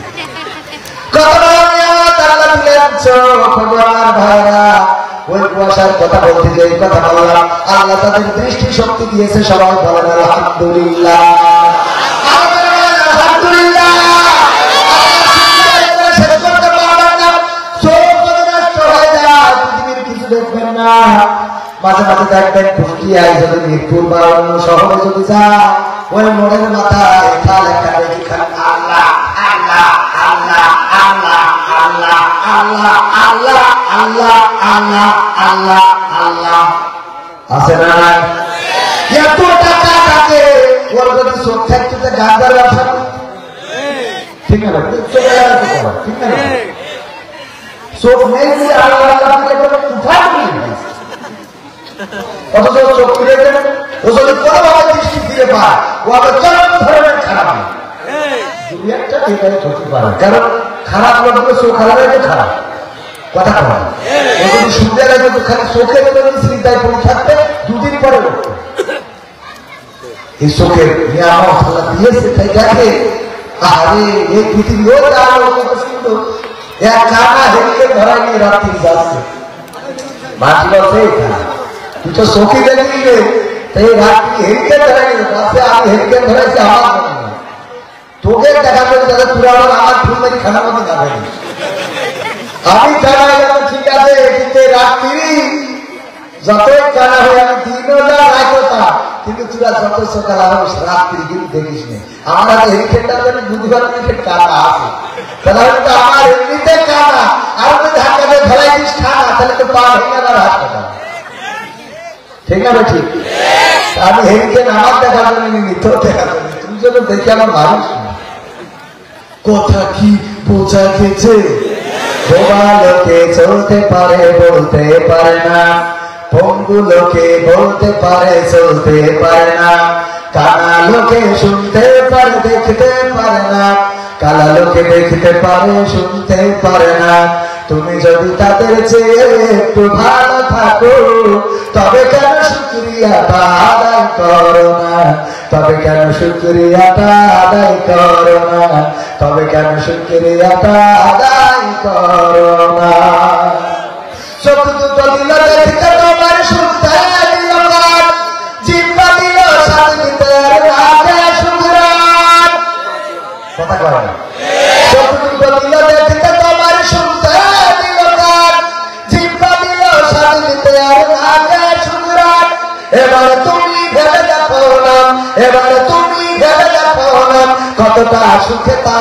কত ভাইরা ওই কুয়াশার কথা বলতে যে কথা বললাম আল্লাহ তাদের দৃষ্টি শক্তি দিয়েছে সবাই বলেন আলহামদুলিল্লাহ মাঝে মাঝে দেখবেন কুষ্টিয়ায় যদি মিরপুর বা অন্য শহরে যদি যা ওই মোড়ের মাথায় খাল একটা দেখি খান আল্লাহ আল্লাহ আল্লাহ আল্লাহ আল্লাহ আল্লাহ আল্লাহ আল্লাহ আল্লাহ আল্লাহ আল্লাহ আছে না এত টাকা থাকে ওর যদি চোখ থাকতে গান্ধার ব্যবসা ঠিক না ঠিক না চোখ নেই অথচ চোখ ফিরে গেলে ও যদি কোনোভাবে দৃষ্টি ফিরে পায় ও আবার চরম ধরনের খারাপ দুনিয়াটা এটাই হতে পারে কারণ খারাপ লোকগুলো চোখ হারাবে তো খারাপ কথা বলা ও যদি সুন্দর লাগে তো খালি চোখের চিন্তায় পড়ে থাকবে দুদিন পরে এই চোখের নিয়ামত আল্লাহ দিয়েছে তাই দেখে আরে এই পৃথিবীও তার কত সুন্দর এক কানা হেঁটে ধরাই নিয়ে রাত্রি যাচ্ছে মাটি বলছে তুই তো চোখে দেখলে তাই রাত্রি হেঁটে ধরাই নিয়ে যাচ্ছে আমি হেঁটে ধরাইছি আমার তোকে দেখা যাবে দাদা তুরা আমার ফুলবাড়ি খানা মতো যাবে আমি জানাই যেন ঠিক আছে কিন্তু রাত্রি যতই জানা হয় আমি দিনও যা রাখো তা কিন্তু তোরা যত সকাল আস রাত্রি কিন্তু দেখিস নি আমার হেরিকেটটা যদি বুধবার হেরিকেট কানা আছে তাহলে হয়তো আমার এমনিতে কানা আর যদি হাতে ধরাই দিস খানা তাহলে তো পা ভেঙে আমার হাত কাটা ঠিক আছে ঠিক আমি হেরিকেট আমার দেখার জন্য নিনি তোর দেখার জন্য তুমি যেন দেখে আমার মানুষ কথা কি বোঝা গেছে বোবা লোকে চলতে পারে বলতে পারে না পঙ্গু লোকে বলতে পারে চলতে পারে না কানা লোকে শুনতে পারে দেখতে পারে না কালা লোকে দেখতে পারে শুনতে পারে না তুমি যদি তাদের চেয়ে একটু ভালো থাকো তবে কেন শুকরিয়াটা আদায় করো না তবে কেন শুকরিয়াটা আদায় করো না তবে কেন শুকরিয়াটা আদায় করো না চোখ দুটো দিল দেখতে তোমার শুনতে দিল কান জিব্বা দিল সাথে দিতে রাগে শুকরান কথা কয় না চোখ দুটো দিল দেখতে তোমার শুনতে দিল কান জিব্বা দিল সাথে দিতে রাগে শুকরান এবার তুমি ভেবে দেখো না এবার তুমি ভেবে দেখো না কতটা সুখে তা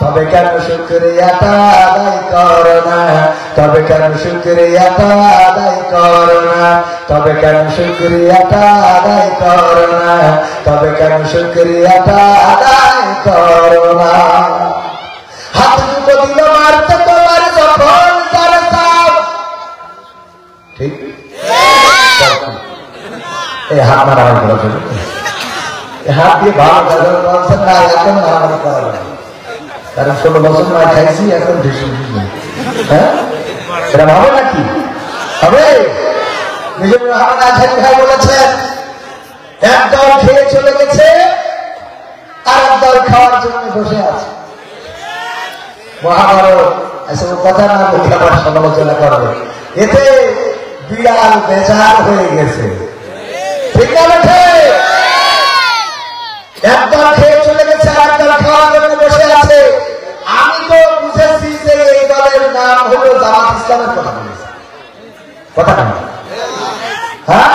তবে কেন শুকরিয়াটা আদায় করো না তবে কেন শুকরিয়াটা আদায় করো না তবে কেন শুকরিয়াটা আদায় করো না তবে কেন শুকরিয়াটা আদায় করো না হাত দুটো দিল মারতে তোমার যখন তার সাপ ঠিক এই হাত মারা হয় হাত দিয়ে ভালো গাজন বলছেন না এখন মারামারি করা যায় কারণ 16 বছর না খাইছি এখন হ্যাঁ এটা ভালো নাকি হবে নিজের রহমান আজহারি ভাই বলেছেন একদল খেয়ে চলে গেছে আর একদল খাওয়ার জন্য বসে আছে মহাভারত এসব কথা না বলি আবার সমালোচনা করবে এতে বিড়াল বেজার হয়ে গেছে ঠিক আছে একদল খেয়ে চলে গেছে আর একদল খাওয়ার জন্য বসে আছে আমি তো বুঝেছি যে এই দলের নাম হলো জামাত ইসলামের কথা বলেছে কথা না হ্যাঁ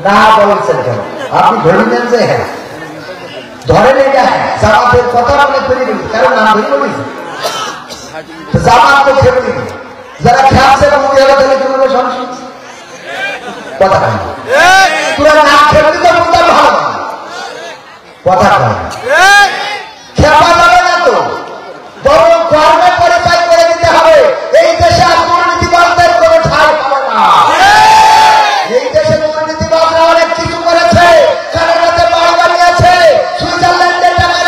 না বলছেন কেন আপনি ধরে নেন যে হ্যাঁ ধরে নেই হ্যাঁ জামাতের কথা মনে করি কারণ নাম ধরে বলেছে জামাত তো খেয়ে দিন যারা খেলছে মুখে গেলে তাহলে কোনো সমস্যা কথা না তোরা না খেলতে তো বুঝতে ভালো কথা খেপা যাবে না তো বরং কর্মে পরিচয় করে দিতে হবে এই দেশে আর দুর্নীতিবাদদের কোনো ঠাঁই পাবে না এই দেশে দুর্নীতিবাদরা অনেক কিছু করেছে কানাডাতে বাড়ি বানিয়েছে সুইজারল্যান্ডে টাকা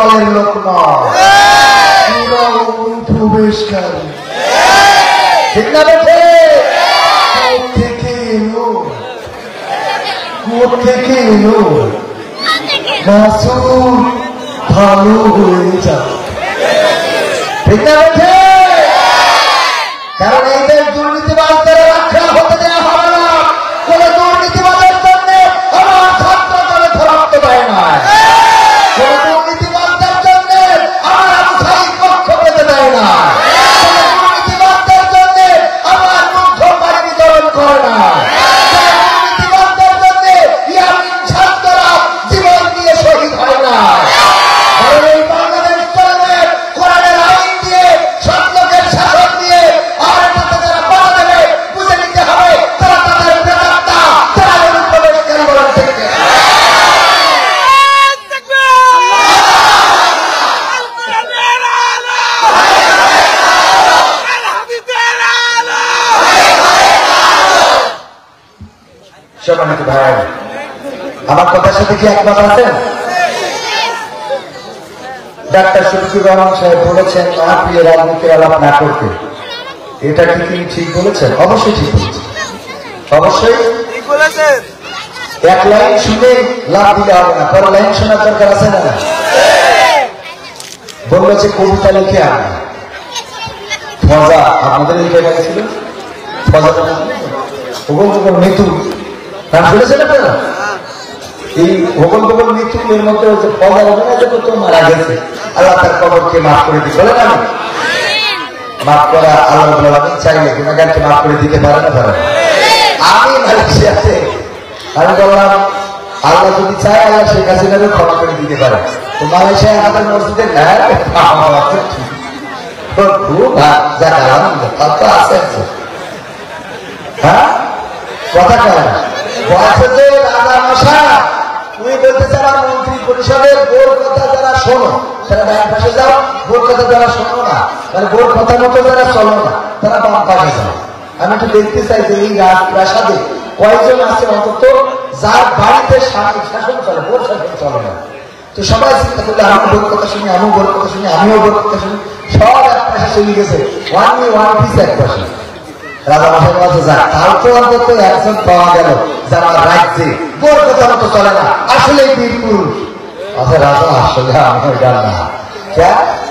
দলের লোক নয়, প্রবেশকারী। ঠিক না বেঠে? থেকে এলো, থেকে এলো মাসুদ ভালো হয়ে যাও। ঠিক না বেঠে? কারণ এই দেশ দুর্নীতিবাজদের রক্ষা হতে দেওয়া হবে না। কোন দুর্নীতিবাজের জন্য আমার ছাত্র দলে রক্ত দেয় না, কোন দুর্নীতিবাজদের জন্য আমার আবসায়িক পক্ষ পেতে দেয় না, কোন দুর্নীতিবাজদের জন্য আমার মুগ্ধ বাড়ি বিতরণ করে না, কোন দুর্নীতিবাজদের জন্য ইয়ামিন ছাত্ররা জীবন দিয়ে শহীদ হয় না। কারণ এই বাংলাদেশ চলবে কোরআনের আইন দিয়ে, সত্যকের শাসন দিয়ে। আর তাতে যারা বাধা দেবে বুঝে নিতে হবে তারা তাদের প্রেতাত্মা, তারা অনুপ্রবেশকারী বলেন। ঠিক সম্মানিত ভাই, আমার কথার সাথে কি একমত আছেন? ডাক্তার শফিকুর রহমান সাহেব বলেছেন প্রিয় রাজনীতির আলাপ না করতে। এটা কি তিনি ঠিক বলেছেন? অবশ্যই ঠিক বলেছেন, অবশ্যই ঠিক বলেছেন। এক লাইন শুনে লাভ দিলে হবে না, পরে লাইন শোনার দরকার আছে না? বললো যে কবিতা লিখে আনা ফজা, আপনাদের লিখে গেছিল ফজা হুকুম হুকুম মৃত্যু নাম শুনেছেন আপনারা? এই হুকুম হুকুম মৃত্যু এর মধ্যে হচ্ছে ফজা অভিনয় তো মারা গেছে, আল্লাহ তার কবরকে মাফ করে দিতে বলেন। আমি মাফ করা আল্লাহ চাইলে গুণাগারকে মাফ করে দিতে পারে না, পারে? আমি মালয়েশিয়াতে আমি বললাম আল্লাহ যদি চায় আল্লাহ শেখ হাসিনাকে ক্ষমা করে দিতে পারে। তো মালয়েশিয়ায় আমাদের মসজিদে খুব আছে। হ্যাঁ কথা কয় বয়স হচ্ছে রাজা মশা, তুমি বলতেছে আমার মন্ত্রী পরিষদের বোর কথা যারা শোনো তারা ডান পাশে যাও, বোর কথা যারা শোনো না মানে বোর কথা মতো যারা চলো না তারা বাম পাশে যাও। আমি একটু দেখতে চাই যে এই রাজপ্রাসাদে কয়জন আছে অন্তত যার বাড়িতে শাসন চলে, বোর শাসন চলে না। তো সবাই চিন্তা করলে আমি বোর কথা শুনি, আমিও বোর কথা শুনি, আমিও বোর কথা শুনি, সব এক পাশে চলে গেছে, ওয়ান পিস এক পাশে। রাজা মশাই বলছে যা তাও তো অন্তত একজন পাওয়া গেল যারা রাজ্যে বোর কথা মতো চলে না, আসলে বীর পুরুষ। আচ্ছা রাজা আসলে আমি জান না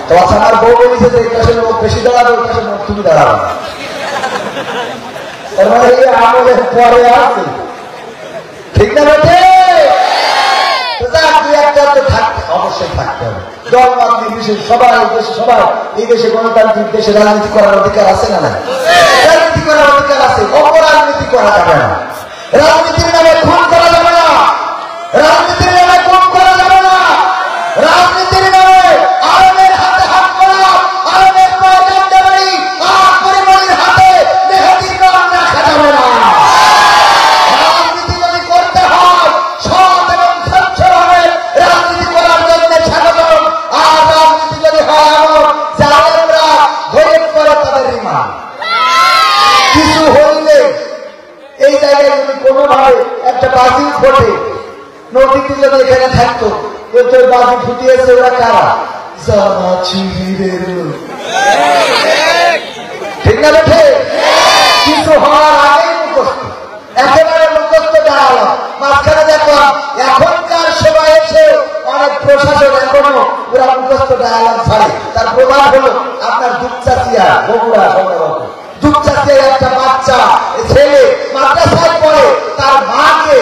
তো আচ্ছা আমার বউ বলেছে যে এই পাশে লোক বেশি দাঁড়াবে, ওই পাশে লোক তুমি দাঁড়াবে। তার মানে এই আমলের পরে আছে, ঠিক না বেটে? দুই একটা তো থাকতে অবশ্যই থাকতে হবে, দলমত নির্বিশেষে সবাই সবাই এই দেশে গণতান্ত্রিক দেশে রাজনীতি করার অধিকার আছে না? রাজনীতি করার অধিকার আছে, অপরাজনীতি করা যাবে না, রাজনীতির নামে খুন করা যাবে না, রাজনীতির নামে খুন করা যাবে না, রাজনীতির নামে আলমের হাতে হাত করা, আলমের পয়গান্ডারি আর পরিমণির হাতে মেহেদির নাম রাখা যাবে না। রাজনীতি যদি করতে হয় সৎ এবং স্বচ্ছভাবে রাজনীতি করার জন্য স্বাগতম। আর রাজনীতি যদি হয় এমন জালেমরা গরিব করে তাদের রিমান্ড কিছু হইলে এই জায়গায় যদি কোনোভাবে একটা বাজি ফোটে, নদীটি যদি এখানে থাকতো ওই বাজি ফুটিয়েছে ওরা কারা? ঠিক না বেঠে? কিছু হওয়ার আগেই মুখস্থ, একেবারে মুখস্থ দাঁড়ালো। মাঝখানে দেখলাম এখনকার সময় এসে অনেক প্রশাসন এখনো ওরা মুখস্থ ডায়ালগ ছাড়ে। তার প্রমাণ হলো আপনার দুপচাচিয়া বগুড়া সম্ভবত দুপচাচিয়া একটা বাচ্চা ছেলে মাদ্রাসায় পড়ে, তার মাকে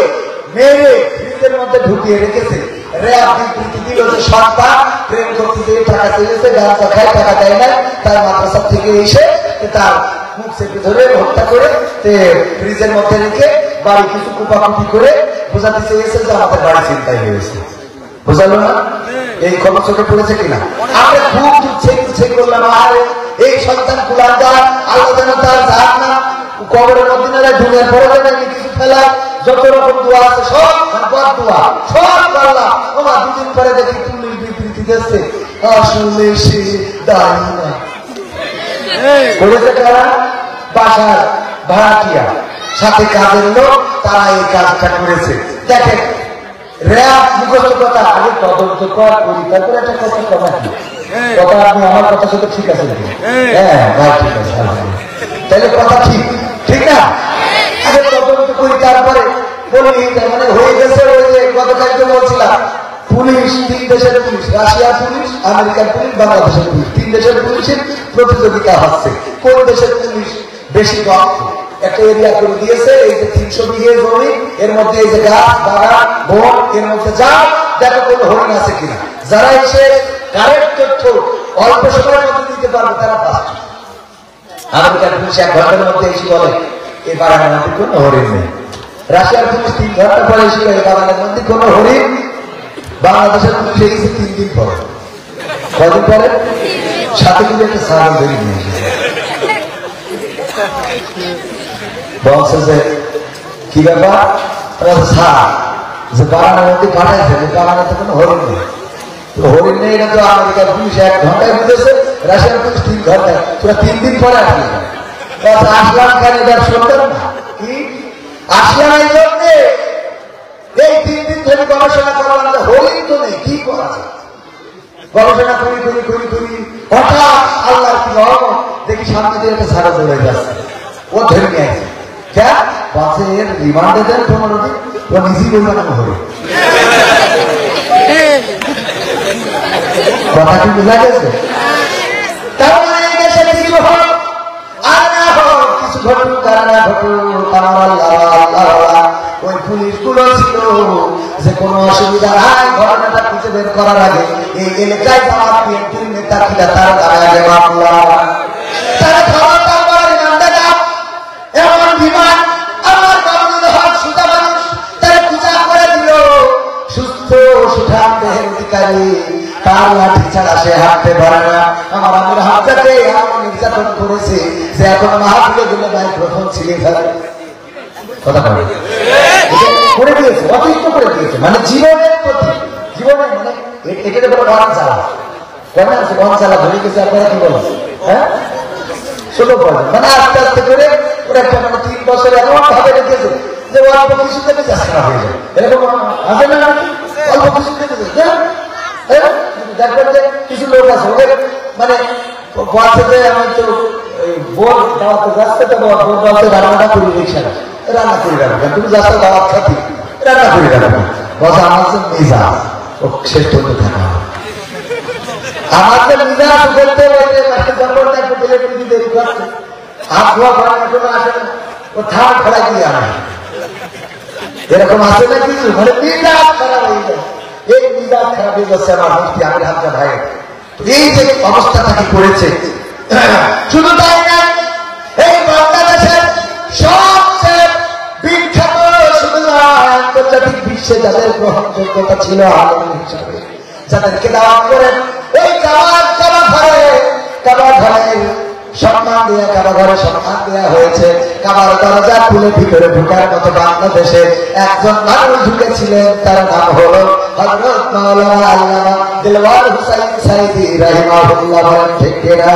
মেরে ফ্রিজের মধ্যে ঢুকিয়ে রেখেছে। র্যাব বিবৃতি দিল যে সন্তান প্রেম করতে গিয়ে টাকা চেয়েছে, গাঁজা খায়, টাকা দেয় না, তার মাদ্রাসা থেকে এসে তার মুখ চেপে ধরে হত্যা করে ফ্রিজের মধ্যে রেখে বাড়ি কিছু কুপাকুপি করে বোঝাতে চেয়েছে যে আমাদের বাড়ি চিন্তাই হয়েছে। বোঝালো না? এই খবর চোখে পড়েছে কিনা? আমরা খুব দুচ্ছে করলাম, আর এই সন্তান কুলাঙ্গার আল্লাহ যেন তার যাক না কবরের মধ্যে না দুনিয়ার পরে নাকি কিছু ফেলা, যত রকম দোয়া আছে সব দোয়া সব করলাম। ওমা দুদিন পরে দেখি পুলিশ বিবৃতি দিচ্ছে আসলে সে দাঁড়ি না করেছে কারা? বাসার ভাড়াটিয়া সাথে কাজের লোক, তারা এই কাজটা করেছে। দেখেন র্যাব মুখস্থ কথা আগে তদন্ত কর করি, তারপরে একটা কথা কথা কি কথা আপনি আমার কথা সাথে ঠিক আছে? হ্যাঁ ভাই ঠিক আছে, তাহলে কথা ঠিক ঠিক না? আগে তদন্ত করি তারপরে বলি। মানে হয়ে গেছে ওই যে গতকালকে বলছিলাম, পুলিশ 3 দেশের পুলিশ, রাশিয়ার পুলিশ, আমেরিকার পুলিশ, বাংলাদেশের পুলিশ, 3 দেশের পুলিশের প্রতিযোগিতা হচ্ছে কোন দেশের পুলিশ বেশি দক্ষ। একটা এরিয়া করে দিয়েছে, এই যে 300 বিঘে জমি, এর মধ্যে এই যে গাছ বাগান বন, এর মধ্যে যা দেখো কোনো হরিণ আছে কিনা। যারা এসে কারেক্ট তথ্য অল্প সময়ের মধ্যে দিতে পারবে তারা ফার্স্ট। আমেরিকার পুলিশ 1 ঘন্টার মধ্যে এসে বলে এই বাগানের মধ্যে কোনো হরিণ নেই। রাশিয়ার পুলিশ 3 ঘন্টা পরে এসে এই বাগানের মধ্যে কোনো হরিণ। বাংলাদেশের পুলিশ এসেছে 3 দিন পরে। কদিন পরে? সাথে কিন্তু একটা সাহায্য ধরে নিয়ে এসেছে, বলছে যে কি ব্যাপার স্যার, যে বাগানের মধ্যে পাঠাইছে, বাগানে তো কোনো হরিণ নেই। হরিণ নেই না তো আমেরিকার পুলিশ 1 ঘন্টায় বুঝেছে, রাশিয়ার পুলিশ 3 ঘন্টায়, তোরা 3 দিন পরে আসলে আসলাম কেন? এবার শুনতেন না কি আসলাম এই জন্যে এই 3 দিন ধরে গবেষণা করলাম, হরিণ তো নেই, কি করা যায়? গবেষণা করি করি করি করি হঠাৎ আল্লাহ কি দেখি সামনে দিয়ে একটা সারা চলে যাচ্ছে, ও ধরে নিয়ে আসে। কেন বাসে এর রিমান্ডে দেন 15 দিন, ও নিজেই বলবে না হরিণ। কথা কি বোঝা গেছে? তার মানে এই দেশে কিছু হোক আর না হোক, কিছু ঘটুক আর না ঘটুক, আমার আল্লাহ ওই পুলিশগুলো ছিল যে কোনো অসুবিধা নাই, ঘটনাটা খুঁজে বের করার আগে এই এলাকায় যাওয়া বিএনপির নেতা কিনা তার গায়ে আগে মামলা, তারা খাওয়া দাওয়া রিমান্ডে দাও, এমন বিমান আমার গভর্নর হক সুতা মানুষ তারা পূজা করে দিল, সুস্থ সুঠাম দেহের অধিকারী, তার লাঠি ছাড়া সে হাঁটতে পারে না। আমার আমির হামজাকে এমন নির্যাতন করেছে যে এখন মাহফিলে গেলে মাইক্রোফোন ছিঁড়ে ফেলে, কথা বলে করে দিয়েছে, অতিরিক্ত করে দিয়েছে। মানে জীবনের প্রতি জীবনের মানে এটা বলে অঞ্চালা, কেমন আছে অঞ্চালা ধরে গেছে। আপনারা কি বলেন? হ্যাঁ ষোলো পয়েন্ট মানে আস্তে আস্তে করে ওরা একটা মানে 3 বছর এমন ভাবে রেখেছে যে অল্প কিছু থেকে চেষ্টা হয়ে যায়। এরকম আছে না? অল্প কিছু থেকে দেখবেন যে কিছু লোক আছে ওদের মানে বলছে যে আমি তো বোর দাওয়াতে যাচ্ছে, তো বোর বলছে রান্নাটা করি রিক্সা রান্না করে রাখবে, তুমি যাচ্ছ দাওয়াত খাতি রান্না করে রাখবে। বলছে আমার যে মেজাজ ও শেষ করতে থাকা, আমার যে মেজাজ বলতে দেরি করছে, হাত ধোয়া করার কোনো আসে না, ও থাক ফেলাই দিয়ে আনে। এরকম আছে না কিছু মানে মেজাজ খারাপ হয়ে যায়। এই মেজাজ খারাপ হয়ে যাচ্ছে আমার মুফতি আমির হামজা ভাই, এই যে অবস্থাটাকে করেছে। শুধু তাই না, এই বাংলাদেশের সবচেয়ে বিখ্যাত শুধু আন্তর্জাতিক বিশ্বে যাদের গ্রহণযোগ্যতা ছিল আলম হিসাবে, যাদেরকে দাওয়াত করেন ওই কাবা ঘরের সম্মান দিয়ে কাবা ঘরে সম্মান দেওয়া হয়েছে। কাবার দরজা খুলে ভিতরে ঢুকার মতো বাংলাদেশে একজন মানুষ ঢুকেছিলেন, তার নাম হলো হযরত মাওলানা আল্লামা দিলওয়ার হুসাইন সাইদি রাহিমাহুল্লাহ। বলেন ঠিক কিনা?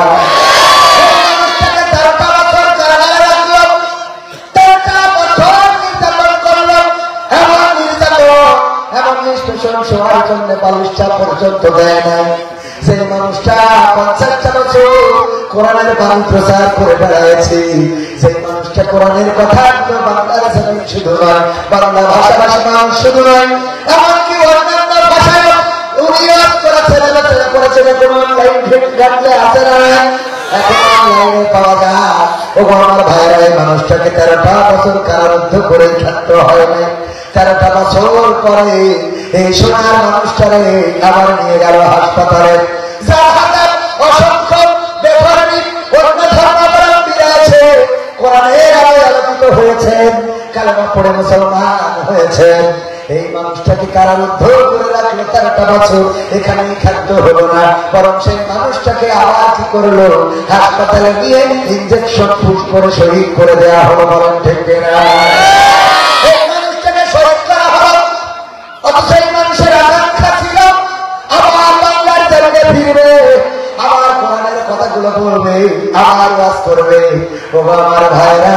পর্যন্ত দেয় নাই। যে মানুষটা 50টা বছর কোরআনের বাণী প্রচার করে বেড়াচ্ছে, যে মানুষটা কোরআনের কথা বাংলার জমিন শুধু নয়, বাংলা ভাষাভাষী মানুষ শুধু নয়, এমনকি অন্যান্য ভাষায় অনুবাদ করেছেন, আলোচনা করেছেন। কোনো অনলাইন ঘাটলে আছে না? এখন অনলাইনে পাওয়া যায়। ও আমার ভাইরা, এই মানুষটাকে 13টা বছর কারারুদ্ধ করে থাকতে হয় না। 13টা বছর পরে এই সোনার মানুষটারে আবার নিয়ে গেল হাসপাতালে। যার হাতে অসংখ্য বেফরমি অন্য ধর্মাবলম্বীরা আছে, কোরআনের আলোয় আলোকিত হয়েছেন, কালেমা পড়ে মুসলমান হয়েছেন। এই মানুষটাকে কারারুদ্ধ করে রাখলো 13টা বছর। এখানেই খাদ্য হলো না, বরং সেই মানুষটাকে আবার কি করলো, হাসপাতালে নিয়ে ইনজেকশন পুশ করে শহীদ করে দেওয়া হলো। বলেন ঠিক কিনা? এই মানুষটাকে শহীদ করা হলো, অথচ এই মানুষের আকাঙ্ক্ষা ছিল আবার বাংলার জমিনে ফিরবে, আবার কোরআনের কথাগুলো বলবে, আবার ওয়াজ করবে। ও আমার ভাইরা,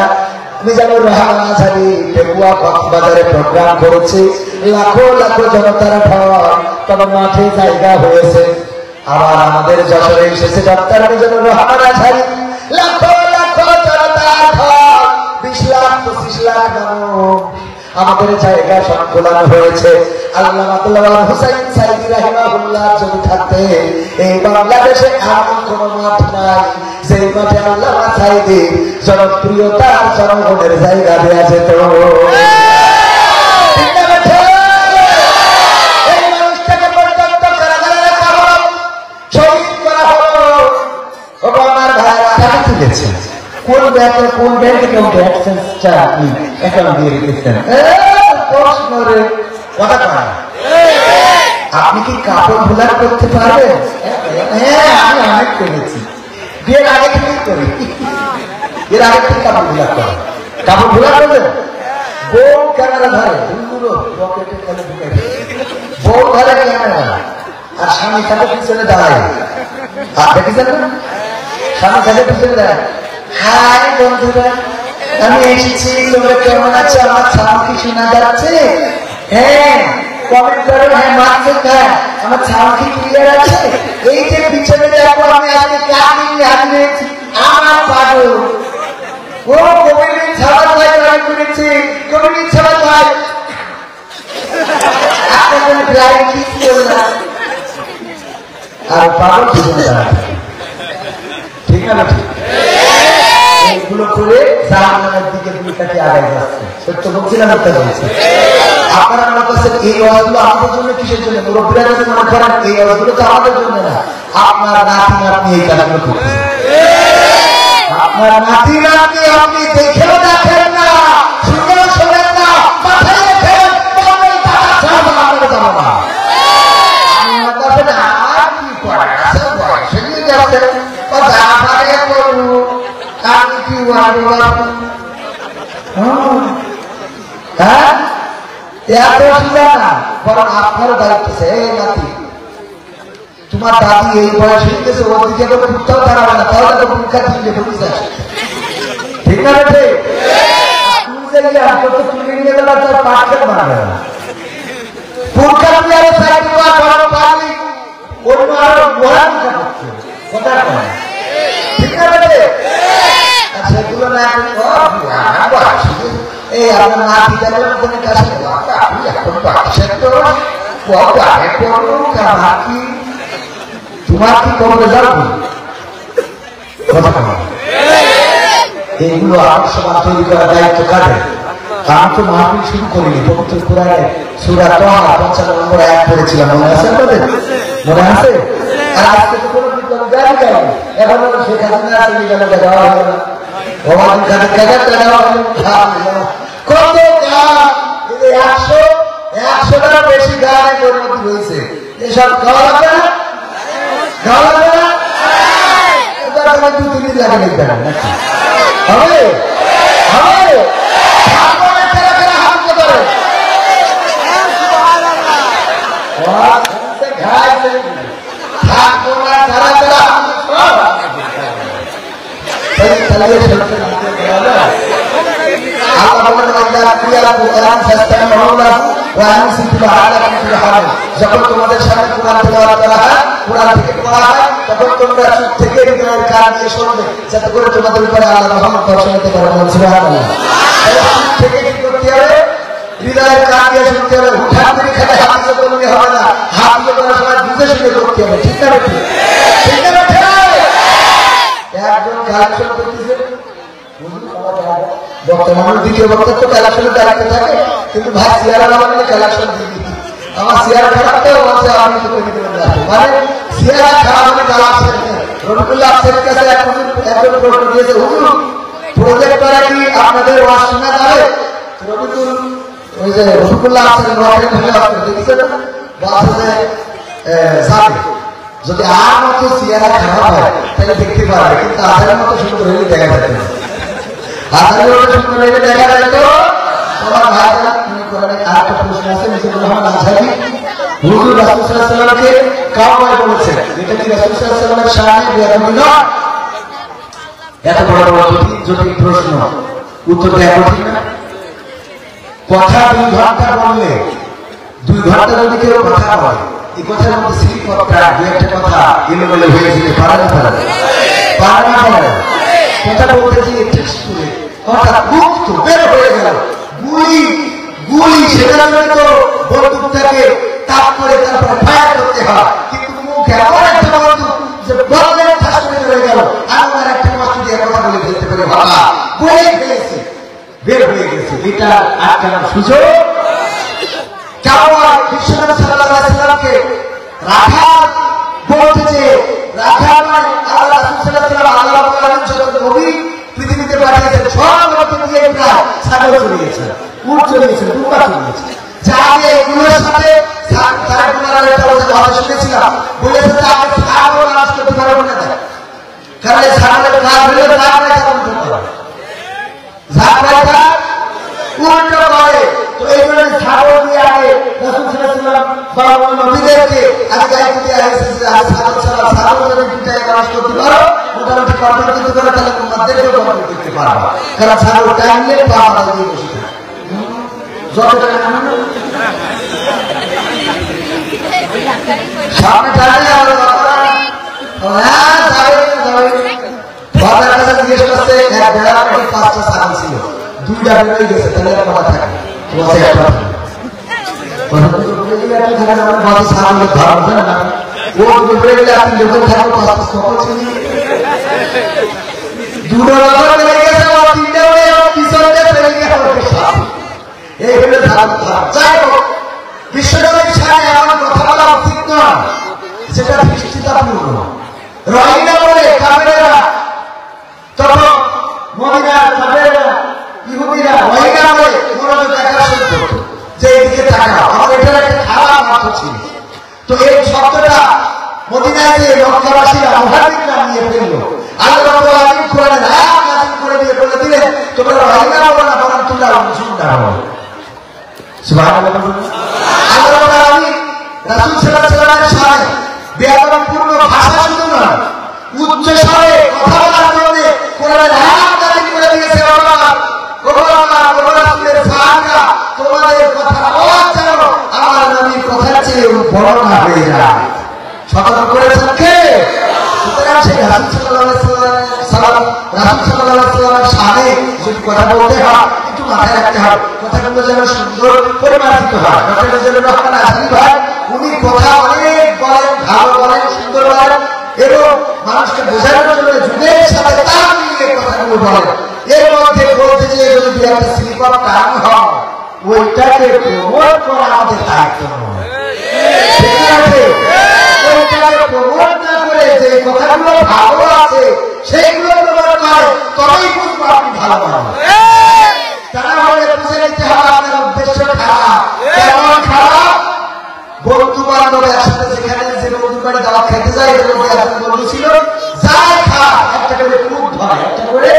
মিজানুর রহমান আজহারি পেকুয়া কক্সবাজারে প্রোগ্রাম করেছে, লাখো লাখো জনতার ঢল, তবে মাঠে জায়গা হয়েছে। আবার আমাদের যশোরে এসেছে ডক্টর মিজানুর রহমান আজহারি, লাখো লাখো জনতার ঢল, 20 লাখ 25 লাখ মানুষ, আমাদের জায়গা সংকুলান হয়েছে। আল্লামা দেলোয়ার হোসেন সাইদি রাহিমাহুল্লাহ যদি থাকতে এই বাংলাদেশে এমন কোন মাঠ নাই যে মাঠে আল্লামা সাইদি জনপ্রিয়তা জনগণের জায়গা দেওয়া যেত। এই মানুষটাকে পর্যন্ত কারাগারে রাখা হলো, শহীদ করা হলো। আমার ভাইরা টাকা তুলেছে, কোন ব্যাংকে কোন ব্যাংকে কেউ ট্যাক্সটা আপনি অ্যাকাউন্ট দিয়ে রেখেছেন? প্রশ্ন রে, কথা কয় আপনি কি কাপড় ভুলার করতে পারবেন? হ্যাঁ, আমি অনেক করেছি, বিয়ের আগে থেকে করি, এর আগে থেকে কাপড় ভুলার করে। কাপড় ভুলার করবেন, বউ ক্যামেরা ধরে, পকেটে খেলে ঢুকে, বউ ধরে ক্যামেরা, আর স্বামী থাকে পিছনে দাঁড়ায়। আর দেখেছেন না, স্বামী থাকে পিছনে দাঁড়ায়, হাই বন্ধুরা আমি এসেছি, তোমরা কেমন আছো? আমার সাউন্ড কি শোনা যাচ্ছে? হ্যাঁ কমেন্ট করো, হ্যাঁ মারছে, হ্যাঁ আমার সাউন্ড কি ক্লিয়ার আছে? এই যে পিছনে দেখো আমি আজকে কাকে হারিয়েছি, আমার পাগল ও কমিটি ছাড়া ভাই আমি করেছি, কমিটি ছাড়া ভাই আপনাদের প্রায় কি করলাম, আর পাগল পিছনে দাঁড়াচ্ছে, ঠিক না? ঠিক এগুলো করে জাহান্নামের দিকে দুইটাকে আগায় যাচ্ছে। সত্য বলছি না মিথ্যা বলছি? আপনারা মনে করছেন এই ওয়াজগুলো আমাদের জন্য, কিসের জন্য? মুরব্বীরা যদি মনে করেন এই ওয়াজগুলো তো আমাদের জন্য না, আপনার নাতি নাতনি এই কাজগুলো করতেছে। আপনার নাতি নাতনি আপনি দেখেও দেখেন না, শুনেও শোনেন না, মাথায় রেখেন আপনার টাকা ছাড়া আপনারা জানো না। আর কি করে বয়সে নিয়ে যাচ্ছে, যা পারে করুন, আমি কি হ্যাঁ এত সুন্দর না, বরং আপনারও দায়িত্ব আছে। এই নাতি, তোমার দাদি এই বয়স হয়ে গেছে, ওর দিকে তো উঠতেও দাঁড়াবে না, তাহলে তো পরীক্ষা দিলে পরীক্ষা, ঠিক না? রে তুলে নিয়ে গেল তার পাঠে মারবে না, পরীক্ষা তুমি আরো চাকরি পারলি, অন্য আরো বড় পরীক্ষা করছে, কথা কয়, ঠিক না? সেগুলো না এই আপনার নাতি যাবে কাছে তোমার কি করবে যাবো, এইগুলো আমার সমাজ তৈরি করার দায়িত্ব কাদের? আমি তো মাহফিল শুরু করিনি, পবিত্র কোরআনে সূরা তাহা 55 নম্বর 1 পড়েছিলাম, মনে আছে আপনাদের? মনে আছে? আর আজকে তো কোনো বিজ্ঞান জানি কেন, এখন শেখ হাসিনা চলে গেল, দেওয়া হলো না, কত গান, 100টার বেশি গানে পরিণত হয়েছে, এসব গাওয়া লাগবে না? গাওয়া লাগবে না? এবার আমার 2-3 দিন লাগে লিখবেন, হবে হবে যখন তোমাদের সামনে কোরআন তেলাওয়াত করা হয়, কোরআন থেকে পড়া হয়, তখন তোমরা চুপ থেকে হৃদয়ের কান দিয়ে শুনবে, যাতে করে তোমাদের উপরে আল্লাহ রহমত বর্ষণ হতে পারে। সুবহানাল্লাহ। চুপ থেকে কি করতে হবে? হৃদয়ের কান দিয়ে শুনতে হবে, হুঠাৎ করে খেলে হাফিজ করলে হবে না, হাফিজ করার সময় বুঝে শুনে করতে হবে, ঠিক না? ঠিক না? একজন কালেকশন করতেছে, বর্তমানে দ্বিতীয় বক্তার তো কালেকশনের দায়িত্ব থাকে, কিন্তু ভাই সিয়ারা মানে কালেকশন দিবি, আমার সিয়ারা খারাপটাও বলছে আমি তো করে দিতে পারবো, মানে সিয়ারা খারাপ মানে কালেকশন। রবিকুল্লাহ আফসারের কাছে একজন প্রশ্ন দিয়েছে, হুজুর প্রজেক্টরা কি আপনাদের ওয়াজ শোনা যাবে? রবিকুল ওই যে রবিকুল্লাহ আফসারের দেখেছেন, বলছে যাবে, যদি আর মতো সিয়ারা খারাপ হয় তাহলে দেখতে পারবে, কিন্তু আধারের মতো সুন্দর হলে দেখা যাবে না, আধারের মতো সুন্দর হলে দেখা যায়। তো আমার ভাইরা আরেকটা প্রশ্ন আছে, মিজানুর রহমান আজহারি হুজুর রাসূল সাল্লাল্লাহু আলাইহি ওয়াসাল্লামকে কাওয়ায় বলেছেন, এটা কি রাসূল সাল্লাল্লাহু আলাইহি ওয়াসাল্লামের শানে বেয়াদবি না? এত বড় বড় জটিল প্রশ্ন উত্তর দেওয়া কঠিন না? কথা 2 ঘন্টা বললে 2 ঘন্টা যদি কেউ কথা বলে এই কথার মধ্যে স্মৃতিকর্তা 2-1টা কথা এলোমেলো হয়ে যেতে পারে না পারে না কথা বলতে গিয়ে ঠিক করে কথা মুক্ত বের হয়ে গেল গুলি সেটার জন্য তো বন্দুকটাকে তাপ করে তারপরে ফায়ার করতে হয়, কিন্তু মুখ এমন একটা বন্দুক যে বললেন ঠাস করে চলে গেল। আমার একটা মাত্র দিয়ে কথা বলে ফেলতে পারে বাবা বলে ফেলেছে বের হয়ে গেছে। এটা আটকানোর সুযোগ কেমন বিশ্বনবী সাল্লাল্লাহু আলাইহি ওয়াসাল্লামকে রাখা বলতে যে রাখা মানে আল্লাহ রাসূল সাল্লাল্লাহু আলাইহি ওয়াসাল্লাম আল্লাহ রাব্বুল আলামিন যত নবী পৃথিবীতে পাঠিয়েছেন সব নবী দিয়ে প্রায় ছাগল চলিয়েছে, উট চলিয়েছে, দুম্বা চলিয়েছে। যা আমি এগুলোর সাথে তার গুণার একটা কথা শুনেছিলাম, বলেছে যে আমি ছাগল নাচ করতে পারবো না, কারণ এই ছাগলের কাজ হলে ঝাঁকড়ায় কারণ করতে হবে, ঝাঁকড়ায় কাজ উল্টো করে। তো এই জন্য ছাগল দিয়ে আগে রাসূল সাল্লাল্লাহু আলাইহি ওয়াসাল্লাম বা নবীদেরকে আগে দায়িত্ব দেওয়া হয়েছে যে ছাগল ছাড়া ছাগল যদি পিটায় কাজ করতে পারো মোটামুটি কন্ট্রোল করতে পারো তাহলে তোমাদেরকেও কন্ট্রোল করতে পারবা, কারণ ছাগল টাইমলে পা মারা দিয়ে বসে থাকে যত টাকা সামনে টাইমে আমার বাবার কাছে জিজ্ঞেস করছে এক বেড়া 5টা ছাগল ছিল, 2টা বেরোয় গেছে, তাহলে আর কথা থাকে তোমাকে একটা ছাগলের ধর্ম না ও বেরোয় গেলে আপনি যখন থাকবো 5টা সকল ছিল 2টা বেড়ে গেছে, 3টা পিছনে ফেলে গিয়ে এই হলে ধর্ম। যাই হোক বিশ্বনবীর সামনে এমন কথা বলা উচিত নয় সেটা দৃষ্টিতাপূর্ণ। রোহিঙ্গা বলে কাফেরেরা তখন মদিনার কাফেরেরা ইহুদিরা রোহিঙ্গা বলে মনোযোগ আকর্ষণ করত যে এদিকে তাকাও, আমার এটার একটা খারাপ অর্থ ছিল। তো এই শব্দটা মদিনায় যে মক্কাবাসীরা মুহাজিররা নিয়ে ফেললো, আল্লাহ রাব্বুল আলামিন কোরআনে আয়াত নাযিল করে দিয়ে বলে দিলেন তোমরা রোহিঙ্গা বলো না বরং তোমরা মুসলমান বলো। সুবহানাল্লাহ। আল্লাহ রাব্বুল আলামিন রাসূল সাল্লাল্লাহু আলাইহি ওয়াসাল্লামের সামনে বেয়াদবপূর্ণ ভাষা শুধু নয় উচ্চ স্বরে কথা বলার জন্য কোরআনের আয়াত নাযিল করে দিয়েছে। রাসূলের সাহাবা তোমাদের কথা আওয়াজ যেন আমার নবীর কথার চেয়ে বড় না হয়ে যায়, সতর্ক করেছেন কে? সুতরাং সেই রাসূল সাল্লাল্লাহু আলাইহি ওয়াসাল্লামের সামনে যদি কথা বলতে হয় একটু মাথায় রাখতে হবে কথাগুলো যেন সুন্দর পরিমার্জিত হয়, কথাগুলো যেন রহমান আসিফ হয়। উনি কথা অনেক বলেন, ভালো বলেন, সুন্দর বলেন এবং মানুষকে বোঝানোর জন্য যুগের সাথে তাল মিলিয়ে কথাগুলো বলেন। এর মধ্যে বলতে যে যদি একটা স্লিপ অফ টাং হয় ওইটাকে প্রমোট করা আমাদের দায়িত্ব নয়, ওইটাকে প্রমোট না করে যে কথাগুলো ভালো আছে সেইগুলো প্রমোট করে তবেই বুঝবো আপনি ভালো মানুষ। তারা হলে বুঝে নিতে হবে আপনার উদ্দেশ্য খারাপ। কেমন খারাপ? বন্ধু বান্ধব একসাথে যেখানে যে বন্ধু বাড়ি দাওয়াত খেতে যায় এর মধ্যে একজন বন্ধু ছিল যাই খা একটা করে খুব ধরে একটা করে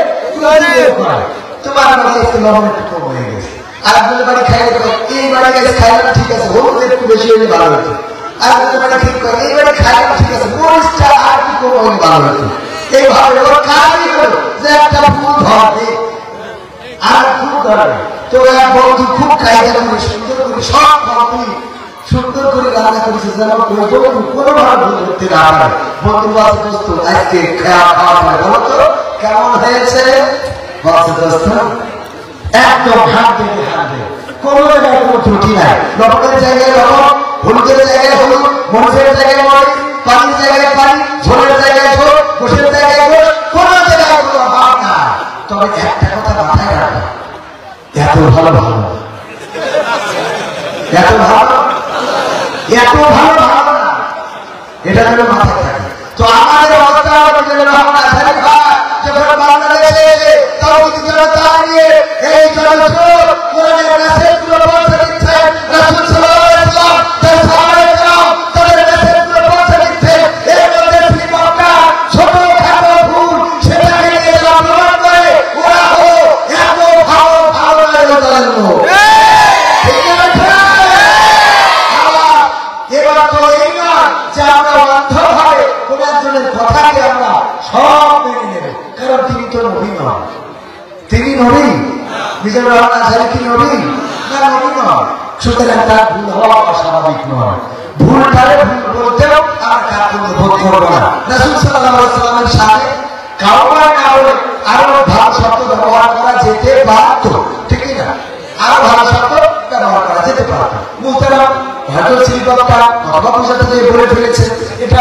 তোমার মধ্যে একটু লবণ একটু কম হয়ে গেছে, আর আপনাদের বাড়ি খাইলে এই বাড়ি গেছে খাইলে ঠিক আছে হলুদ একটু বেশি হলে ভালো হতো, আর আপনাদের বাড়ি ঠিক করে এই বাড়ি খাইলে ঠিক আছে মরিচটা আর একটু কম হলে ভালো হতো। এইভাবে ওর কাজই হলো যে একটা ফুল ধরবে আর ফুল ধরবে। তো এক বন্ধু খুব কায়দা করে সুন্দর করে সব বন্ধু সুন্দর করে রান্না করেছে যেন কোনোভাবে ভুল করতে না পারে। বন্ধু বলছে দোস্ত আজকে খাওয়া বলো তো কেমন হয়েছে? বলছে দোস্ত একদম হাত দেবে হাত দেবে, কোনো জায়গায় কোনো ত্রুটি নাই, লবণের জায়গায় লবণ, হলুদের জায়গায় হলুদ, মরিচের জায়গায় মরিচ, পানির জায়গায় পানি, ঝোলের জায়গায় ঝোল, গোশের জায়গায় গোশ, কোনো জায়গায় কোনো অভাব না। তবে একটা কথা মাথায় রাখবে, এত ভালো ভালো এত ভালো এত ভালো ভালো না, এটা যেন মাথায় থাকে। তো আমাদের অবস্থা যখন বাংলাদেশে তাওহীদ জনতা নিয়ে এই জনসংযোগ কোরআনের মেসেজগুলো পৌঁছে দিচ্ছে, রাসূল সাল্লাল্লাহু আলাইহি ওয়াসাল্লাম তার সাহাবায়ে তাদের মেসেজগুলো পৌঁছে দিচ্ছে। এর মধ্যে ফিলিপটা ছোটখাটো ভুল সেটাকে নিয়ে যারা প্রমাণ করে ওরা হলো এত ভালো ভালো আয়োজনের লোক। এবার তো এই নয় যে আমরা অন্ধভাবে কোন একজনের কথাকে আমরা সব মেনে নেব, কারণ তিনি তো নবী নন, তিনি নবী মিজানুর রহমান আজহারি কি নবী? না, নবী নয়। সুতরাং তার ভুল হওয়া অস্বাভাবিক নয়। ভুলটারে ভুল বলতেও আমরা কাকুকে বোধ করবো না। রাসূল সাল্লাল্লাহু আলাইহি ওয়াসাল্লামের সাথে কাউকে না বলে আরো ভালো শব্দ ব্যবহার করা যেতে পারত, ঠিক না? আরো ভালো শব্দ ব্যবহার করা যেতে পারত। মুহতারাম হয়তো শ্রীবাবটা কথা বোঝাতে যে বলে ফেলেছে, এটা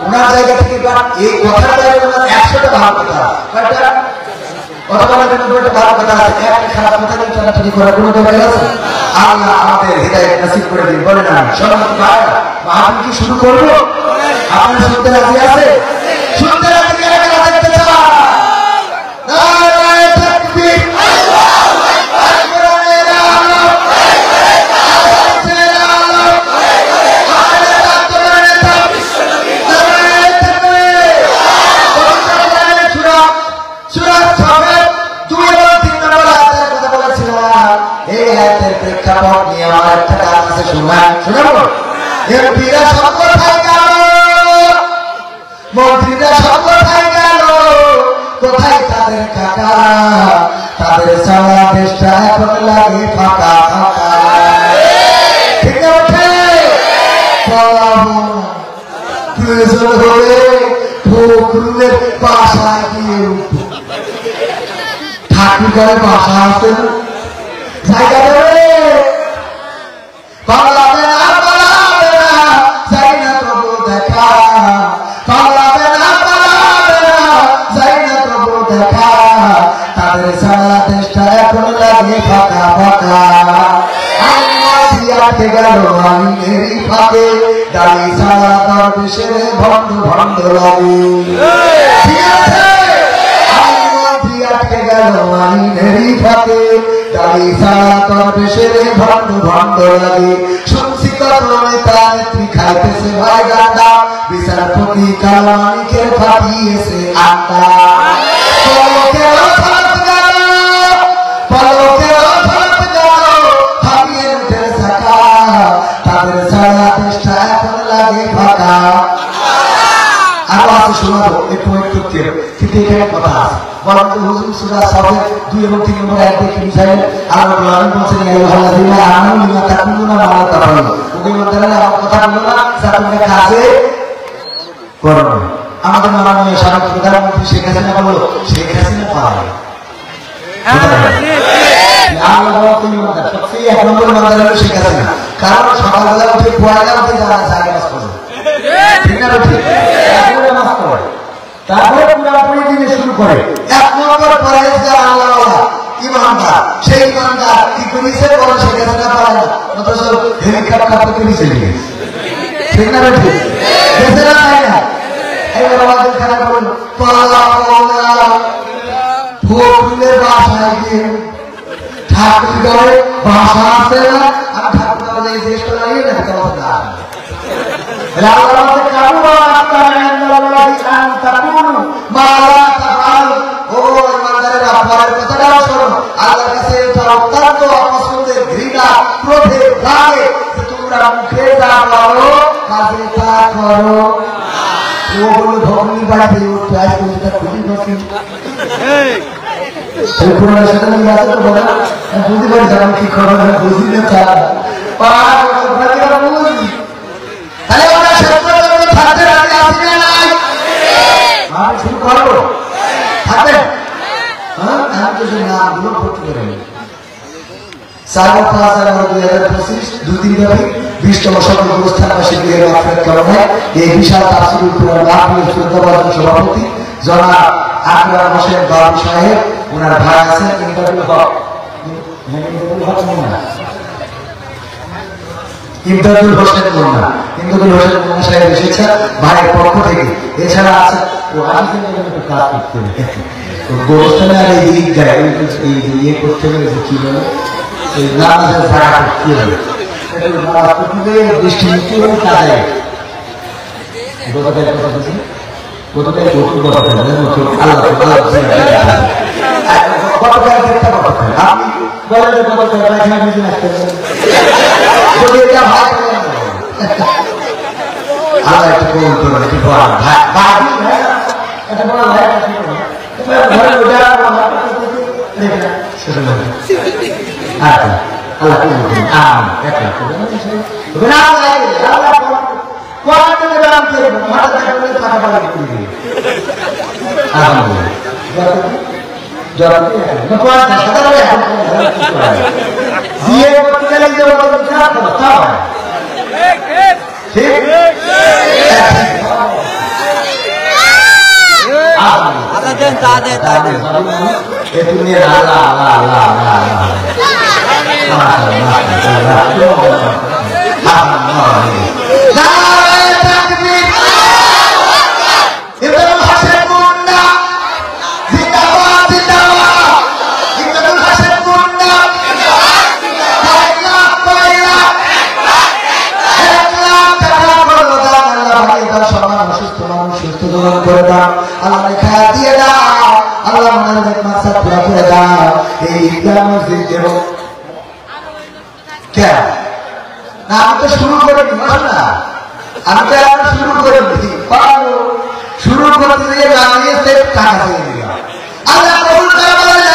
ওনার জায়গা থেকে বা এই কথার জায়গায় ওনার 100টা ভালো কথা, কয়টা অথবা 90টা ভালো কথা আছে, একটা খারাপ কথা নিয়ে টানাটানি করার কোনো দরকার আছে? আল্লাহ আমাদের হিদায়াত নসিব করে দিন, বলেন আমিন। সম্মানিত ভাইরা, মাহফিল কি শুরু করব? আপনারা শুনতে রাজি আছে? শুনতে রাজি কারা কারা দেখতে চান? নারায়ে তাকবীর, আল্লাহু আকবার, কোরআনের আলো, হাদিসের আলো, আহলে তাকবীরের তাকবীর, নারায়ে তাকবীর। সূরা সফের 2 এবং 3 নম্বর আয়াতের কথা বলেছিলাম। এই আয়াতের প্রেক্ষাপট নিয়ে আমার একটা কাজ আছে, শোনাবো। এমপিরা সব কোথায় গেল, মন্ত্রীরা সব কোথায় গেল, কোথায় তাদের কাকা, তাদের সারা দেশটা এখন লাগে ফাঁকা ফাঁকা, ঠিক আছে? প্রয়োজন হলে ফখরুলের বাসায় গিয়ে ঠাকুরের বাসা আছে, জায়গা দেবে, পালাবে না পালাবে না, যাই না তবু দেখা, পালাবে না পালাবে না, যাই না তবু দেখা, তাদের সারা দেশটা এখন লাগে ফাঁকা ফাঁকা। আটকে গেল আইনেরই ফাঁকে, দাড়ি সারা দরবেশের ভণ্ড ভণ্ড লাগে, ঠিক আছে? আটকে গেল আইনেরই ফাঁকে, দাড়ি সারা দরবেশের ভণ্ড ভণ্ড লাগে। শুনছি কত নেতা নেত্রী খাইতেছে ভাই গান্ডা, বিচারপতি কালামানিকের ফাটিয়েছে আড্ডা। পলকের ফাঁক গেল, পলকের ফাঁক গেল, থামিয়ে উঠে থাকা, তাদের সারা দেশটা এখন লাগে ফাঁকা। আরো আছে শোনাবো, একটু একটু কিন্তু এখানে কথা আছে। বলেন তো হুজুর সূরা সফের 2 এবং 3 নম্বর আয়াত দেখে বুঝাইলেন। আল্লাহ কোরআনে বলেছেন, ইয়া আইয়ুহাল্লাযীনা আমানু লিমা তাকুলুনা মা লা তাফআলুন। ওই মন্ত্রীরা আমার কথা বলো না, যা তোমরা কাজে করো না। আমাদের মাননীয় সাবেক প্রধানমন্ত্রী শেখ হাসিনা বলল, শেখ হাসিনা পারে আল্লাহ তুমি মন্ত্রী সবচেয়ে 1 নম্বর মন্ত্রী হলো শেখ হাসিনা। কারণ সকালবেলা উঠে পয়লা উঠে যারা জায়গা নামাজ পড়ে, ঠিক না? ঠিক, তারপরে নামাজ পড়ে, তারপরে পুরোপুরি দিনে শুরু করে। 1 নম্বর পরেজগার আল্লাহওয়ালা ইমানদার, সেই ইমানদার কি করেছে বলো, শেখ হাসিনা পারে না, অথচ হেলিকপ্টার করে চলে গেছে, ঠিক না? ঠিক, দেশে না তাই না? এবার আমাদের খারাপ বলল, ফখরুলের বাসায় গিয়ে ঠাকুরগাঁওয়ে বাসা আছে না, আমি ঠাকুরগাঁও যে চেষ্টা লাগিয়ে না তোমার না তোমরা মুখে যা করো কাজে তা করো। ও বললো ভগ্নি বাড়াতে খুবই বসি পুরোনো সাথে বুঝতে পারি যারা কি খবর বুঝি না চায় বুঝি, তাহলে আমরা থাকতে রাজি আছি না নাই? আমি শুরু করবো, থাকবেন? হ্যাঁ, আমি তো সেই নামগুলো ভর্তি করে 4/5/2025 2 দিন ব্যাপী 20তম সকল অনুষ্ঠানবাসী গৃহের আফ্রিকার কারণে এই বিশাল তাফসীরুল কুরআন মাহফিলের শ্রদ্ধাভাজন সভাপতি জনাব আকরাম হোসেন বাবু সাহেব, ওনার ভাই আছেন ইমদাদুল হক মোল্লা সাহেব এসেছেন ভাইয়ের পক্ষ থেকে। এছাড়া আছে ও আসেন কাজ করতে হবে, গোরস্থানে আর এই যায় ইয়ে করতে হবে, কি বলে এই নামাজের ভাড়া করতে হবে, দৃষ্টি কাজে গতকাল কথা বলছি, গতকাল আল্লাহ আপনি বলেন আল্লাহ একটা কোন করুন, একটু ভাই আচ্ছা আল্লাহ কি বলছেন আমিন দেখেন গুনাহ লাগে আল্লাহ কোরআন থেকে নাম দিয়ে মাথা থেকে টাকা পাড়া করে দিই আলহামদুলিল্লাহ জরাতে না কোরআন সাধারণ এখন দিয়ে করতে গেলে যে বড় খারাপ কথা ঠিক আল্লাহ দেন তা দেন এ দুনিয়া আল্লাহ আল্লাহ আল্লাহ আল্লাহ আমি তো শুরু করে নি না আমি তো এখন শুরু করে দিই শুরু করতে গিয়ে দাঁড়িয়েছে টাকা দিয়ে দিলাম আল্লাহ কবুল করে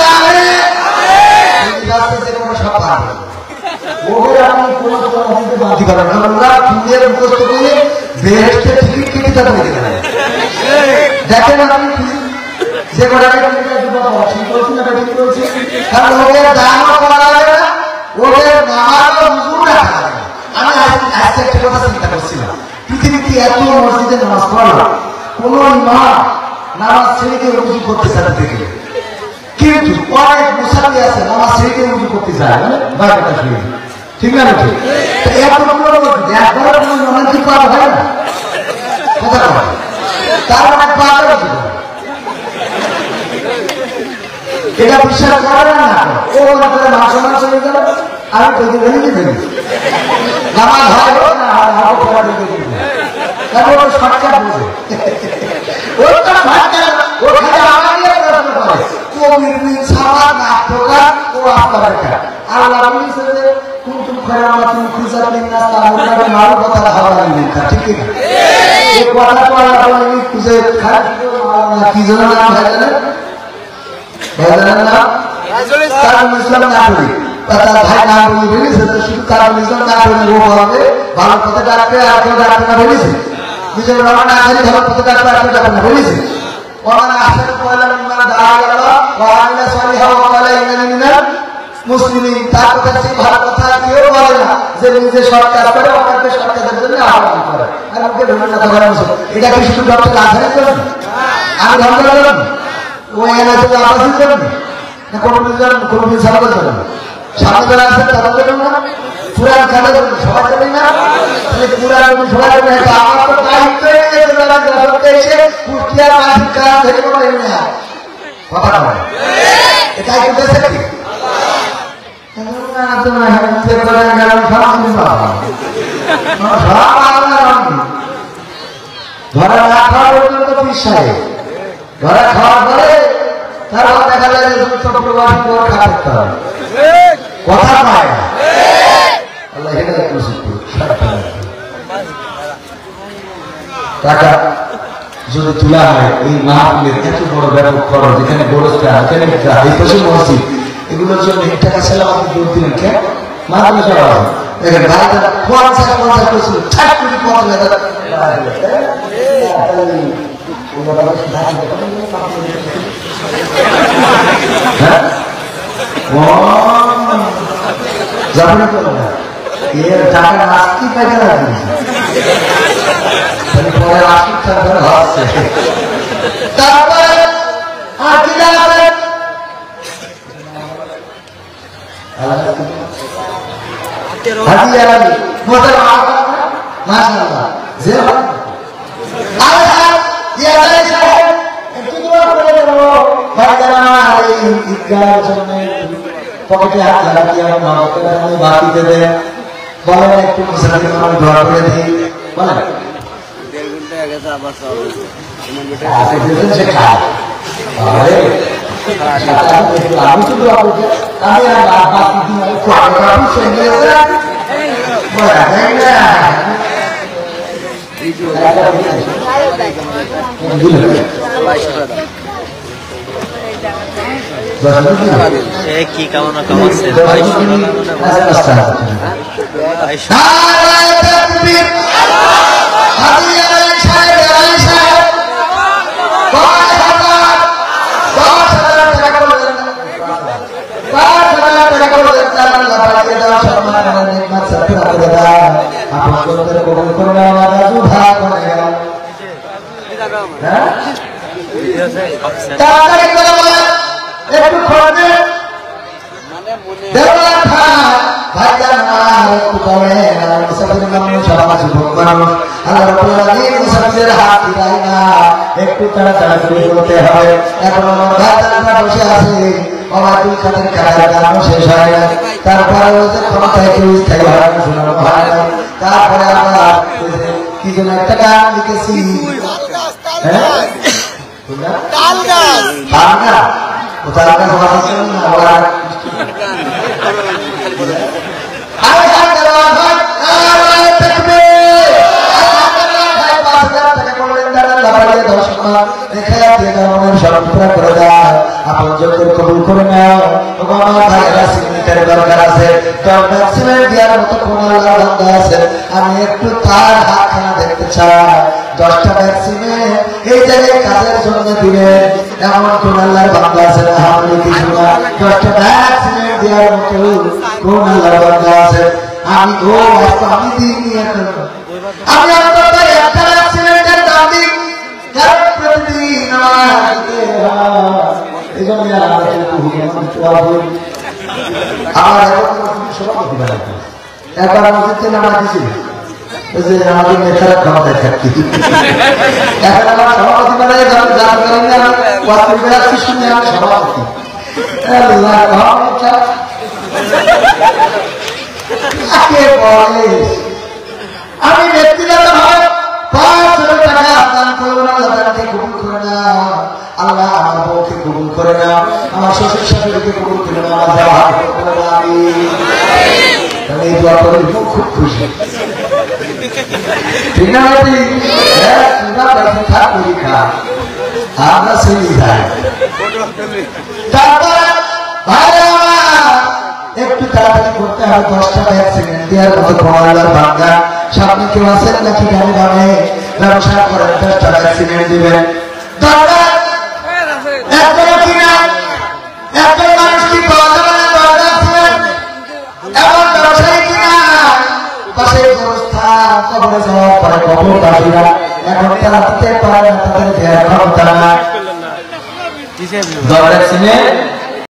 কোনো সব পারবে ওদের আমি কোনো বাঁধি পারবো না ওরা দুনিয়ার মুখস্থ করে বেহেশতের টিকিট কেটে তাদের দিতে পারে দেখেন আমি যে কটাকে ঠিক করছি না ঠিক করছি কারণ ওদের দানও করা যাবে না ওদের নামাজও হুজুর রাখা যাবে না আমি আজকে একটা কথা চিন্তা করছিলাম পৃথিবীতে এত মসজিদে নামাজ পড়লো কোন ইমাম নামাজ ছেড়ে দিয়ে উজু করতে চায় থেকে কিন্তু অনেক মুসাফি আছে নামাজ ছেড়ে দিয়ে উজু করতে চায় বাইরেটা শুয়ে ঠিক না ঠিক এতগুলো মসজিদ একবার মনে কি পাওয়া হয় না কথা বলে তার অনেক পাওয়া যাবে এটা বিশ্বাস করে না ও মনে করে মাংস মাংস হয়ে গেল আমি তৈরি ভেঙে ফেলি নামাজ হয় না তারপর ও সরকার বুঝে ওর তো ভাগ্য ওখানে আমারই প্রশ্ন করে ও মির্মি ছাড়া না টোকা ও আপনার আল্লাহ বলেছে যে কুনতুম খায়রাতুন খুজাতিন নাস তাআলার মারু কথা হাওয়া লিখা ঠিক কি এই কথা তো আল্লাহ বলেনি খুঁজে খারাপ কি জন্য না হয় না ইসলাম না করি তার ভাই না বলি বলেছে তো শুধু তার ইসলাম না করি ও হবে ভালো পথে ডাকবে আর কেউ ডাকবে না বলেছে নিজের বাবা না জানি ভালো পথে ডাকবে আর কেউ ডাকবে না বলেছে ওখানে আসার পয়লা মিম্মান দাঁড়া গেল ওয়াইলা সলিহা ওয়ালা ইন্নানি মিনাল মুসলিমিন তার কথা সেই ভালো কথা কেউ বলে না যে নিজে সৎ কাজ করে অপরকে সৎ কাজের জন্য আহ্বান করে আর ওকে ধন্য কথা বলা এটা কি শুধু ডক্টর আজহারের জন্য আমি ধন্য করলাম ও এলাকাতে আবাসিক জন্য না কোনো সালাদের জন্য সামনে যারা আছে তাদের জন্য না পুরান খেলার জন্য সবার জন্য না তাহলে পুরান সবার জন্য একটা আমার তো দায়িত্ব এসে কুষ্টিয়ার মাসিক কাজ থেকে কোনো এমনি কথা বলে এটাই করতেছে কি ধরা না খাওয়া পর্যন্ত বিশ্বাস ধরা খাওয়ার পরে তারপর দেখা যায় যে চট্টগ্রাম খাওয়া করতে হবে কথা পায় না আল্লাহ টাকা যদি তোলা হয় এই মাহফিলের এত বড় ব্যাপক খরচ যেখানে গোরস্থান এখানে এই পাশে মসজিদ এগুলোর জন্য 1 টাকা ছেলে আমাকে জোর দিলেন কেন মাহফিলে সব আছে দেখেন ভাইরা 50 করছিল 60 কোটি 50,000 যাবেন তো এর টাকা আসতে পাইকার পরে আসতে তারপরে হচ্ছে তারপরে পকেটে হাত লাগিয়ে বাকিতে দেয় বলেন একটু ঘর করে দিই বলেন আমি শুধু আমি কি কামনা কামাচ্ছে একটু তাড়াতাড়ি করতে হবে। এখন আমার ভাইজানরা বসে আছে, আমার দুই খাতের খেলার গানও শেষ হয় না, তারপরে ওদের ক্ষমতায় কেউ স্থায়ী হয় না, শোনানো হয় না। তারপরে আমরা কি যেন একটা গান লিখেছি, কবুল করে নাও। দরকার আছে, আমি একটু তার হাতখানা দেখতে চাই। 10টা ভ্যাকসিনে এই জায়গায় কাজের জন্য দিলে এমন কোন আল্লাহর বান্দা আছে না? আমি কিছু না, 10টা ভ্যাকসিনে দেওয়ার মতো কোন আল্লাহর বান্দা আছে? আমি আমি দিইনি। এখন আমি অন্তত একটা ভ্যাকসিনের দাম দিই, প্রতিদিন একবার মসজিদে নামা দিয়েছিল যে আমাদের নেতারা ক্ষমতায় থাকছি, এখন আমার সভাপতি বানাই শুনে আমি সভাপতি। আমি ব্যক্তিগত ভাবে 500 টাকা দান করবো না, তাদেরকে কবুল করে নাও। আল্লাহ আমার বউকে কবুল করে নাও, আমার শ্বশুর শাশুড়িকে কবুল করে নাও, আমার যাওয়া এই দোয়া করে খুব খুশি। ঠিক না? আমরা সেই তারপরে একটু তাড়াতাড়ি করতে হবে। 10টা ভ্যাকসিন দেওয়ার মতো কোয়ালার বাংলা সামনে কেউ আছেন নাকি? গাড়ি দামে ব্যবসা করেন, 10টা ভ্যাকসিন দিবেন। দরকার একজন কিনা একজন মানুষ কি পাওয়া যাবে না? দরকার ছিলেন এমন ব্যবসায়ী কিনা পাশে অবস্থা কবরে যাওয়ার পরে কবরবাসীরা এখন তারা দিতে পারে না, তাদের দেওয়ার ক্ষমতা না। 10 ভ্যাকসিনে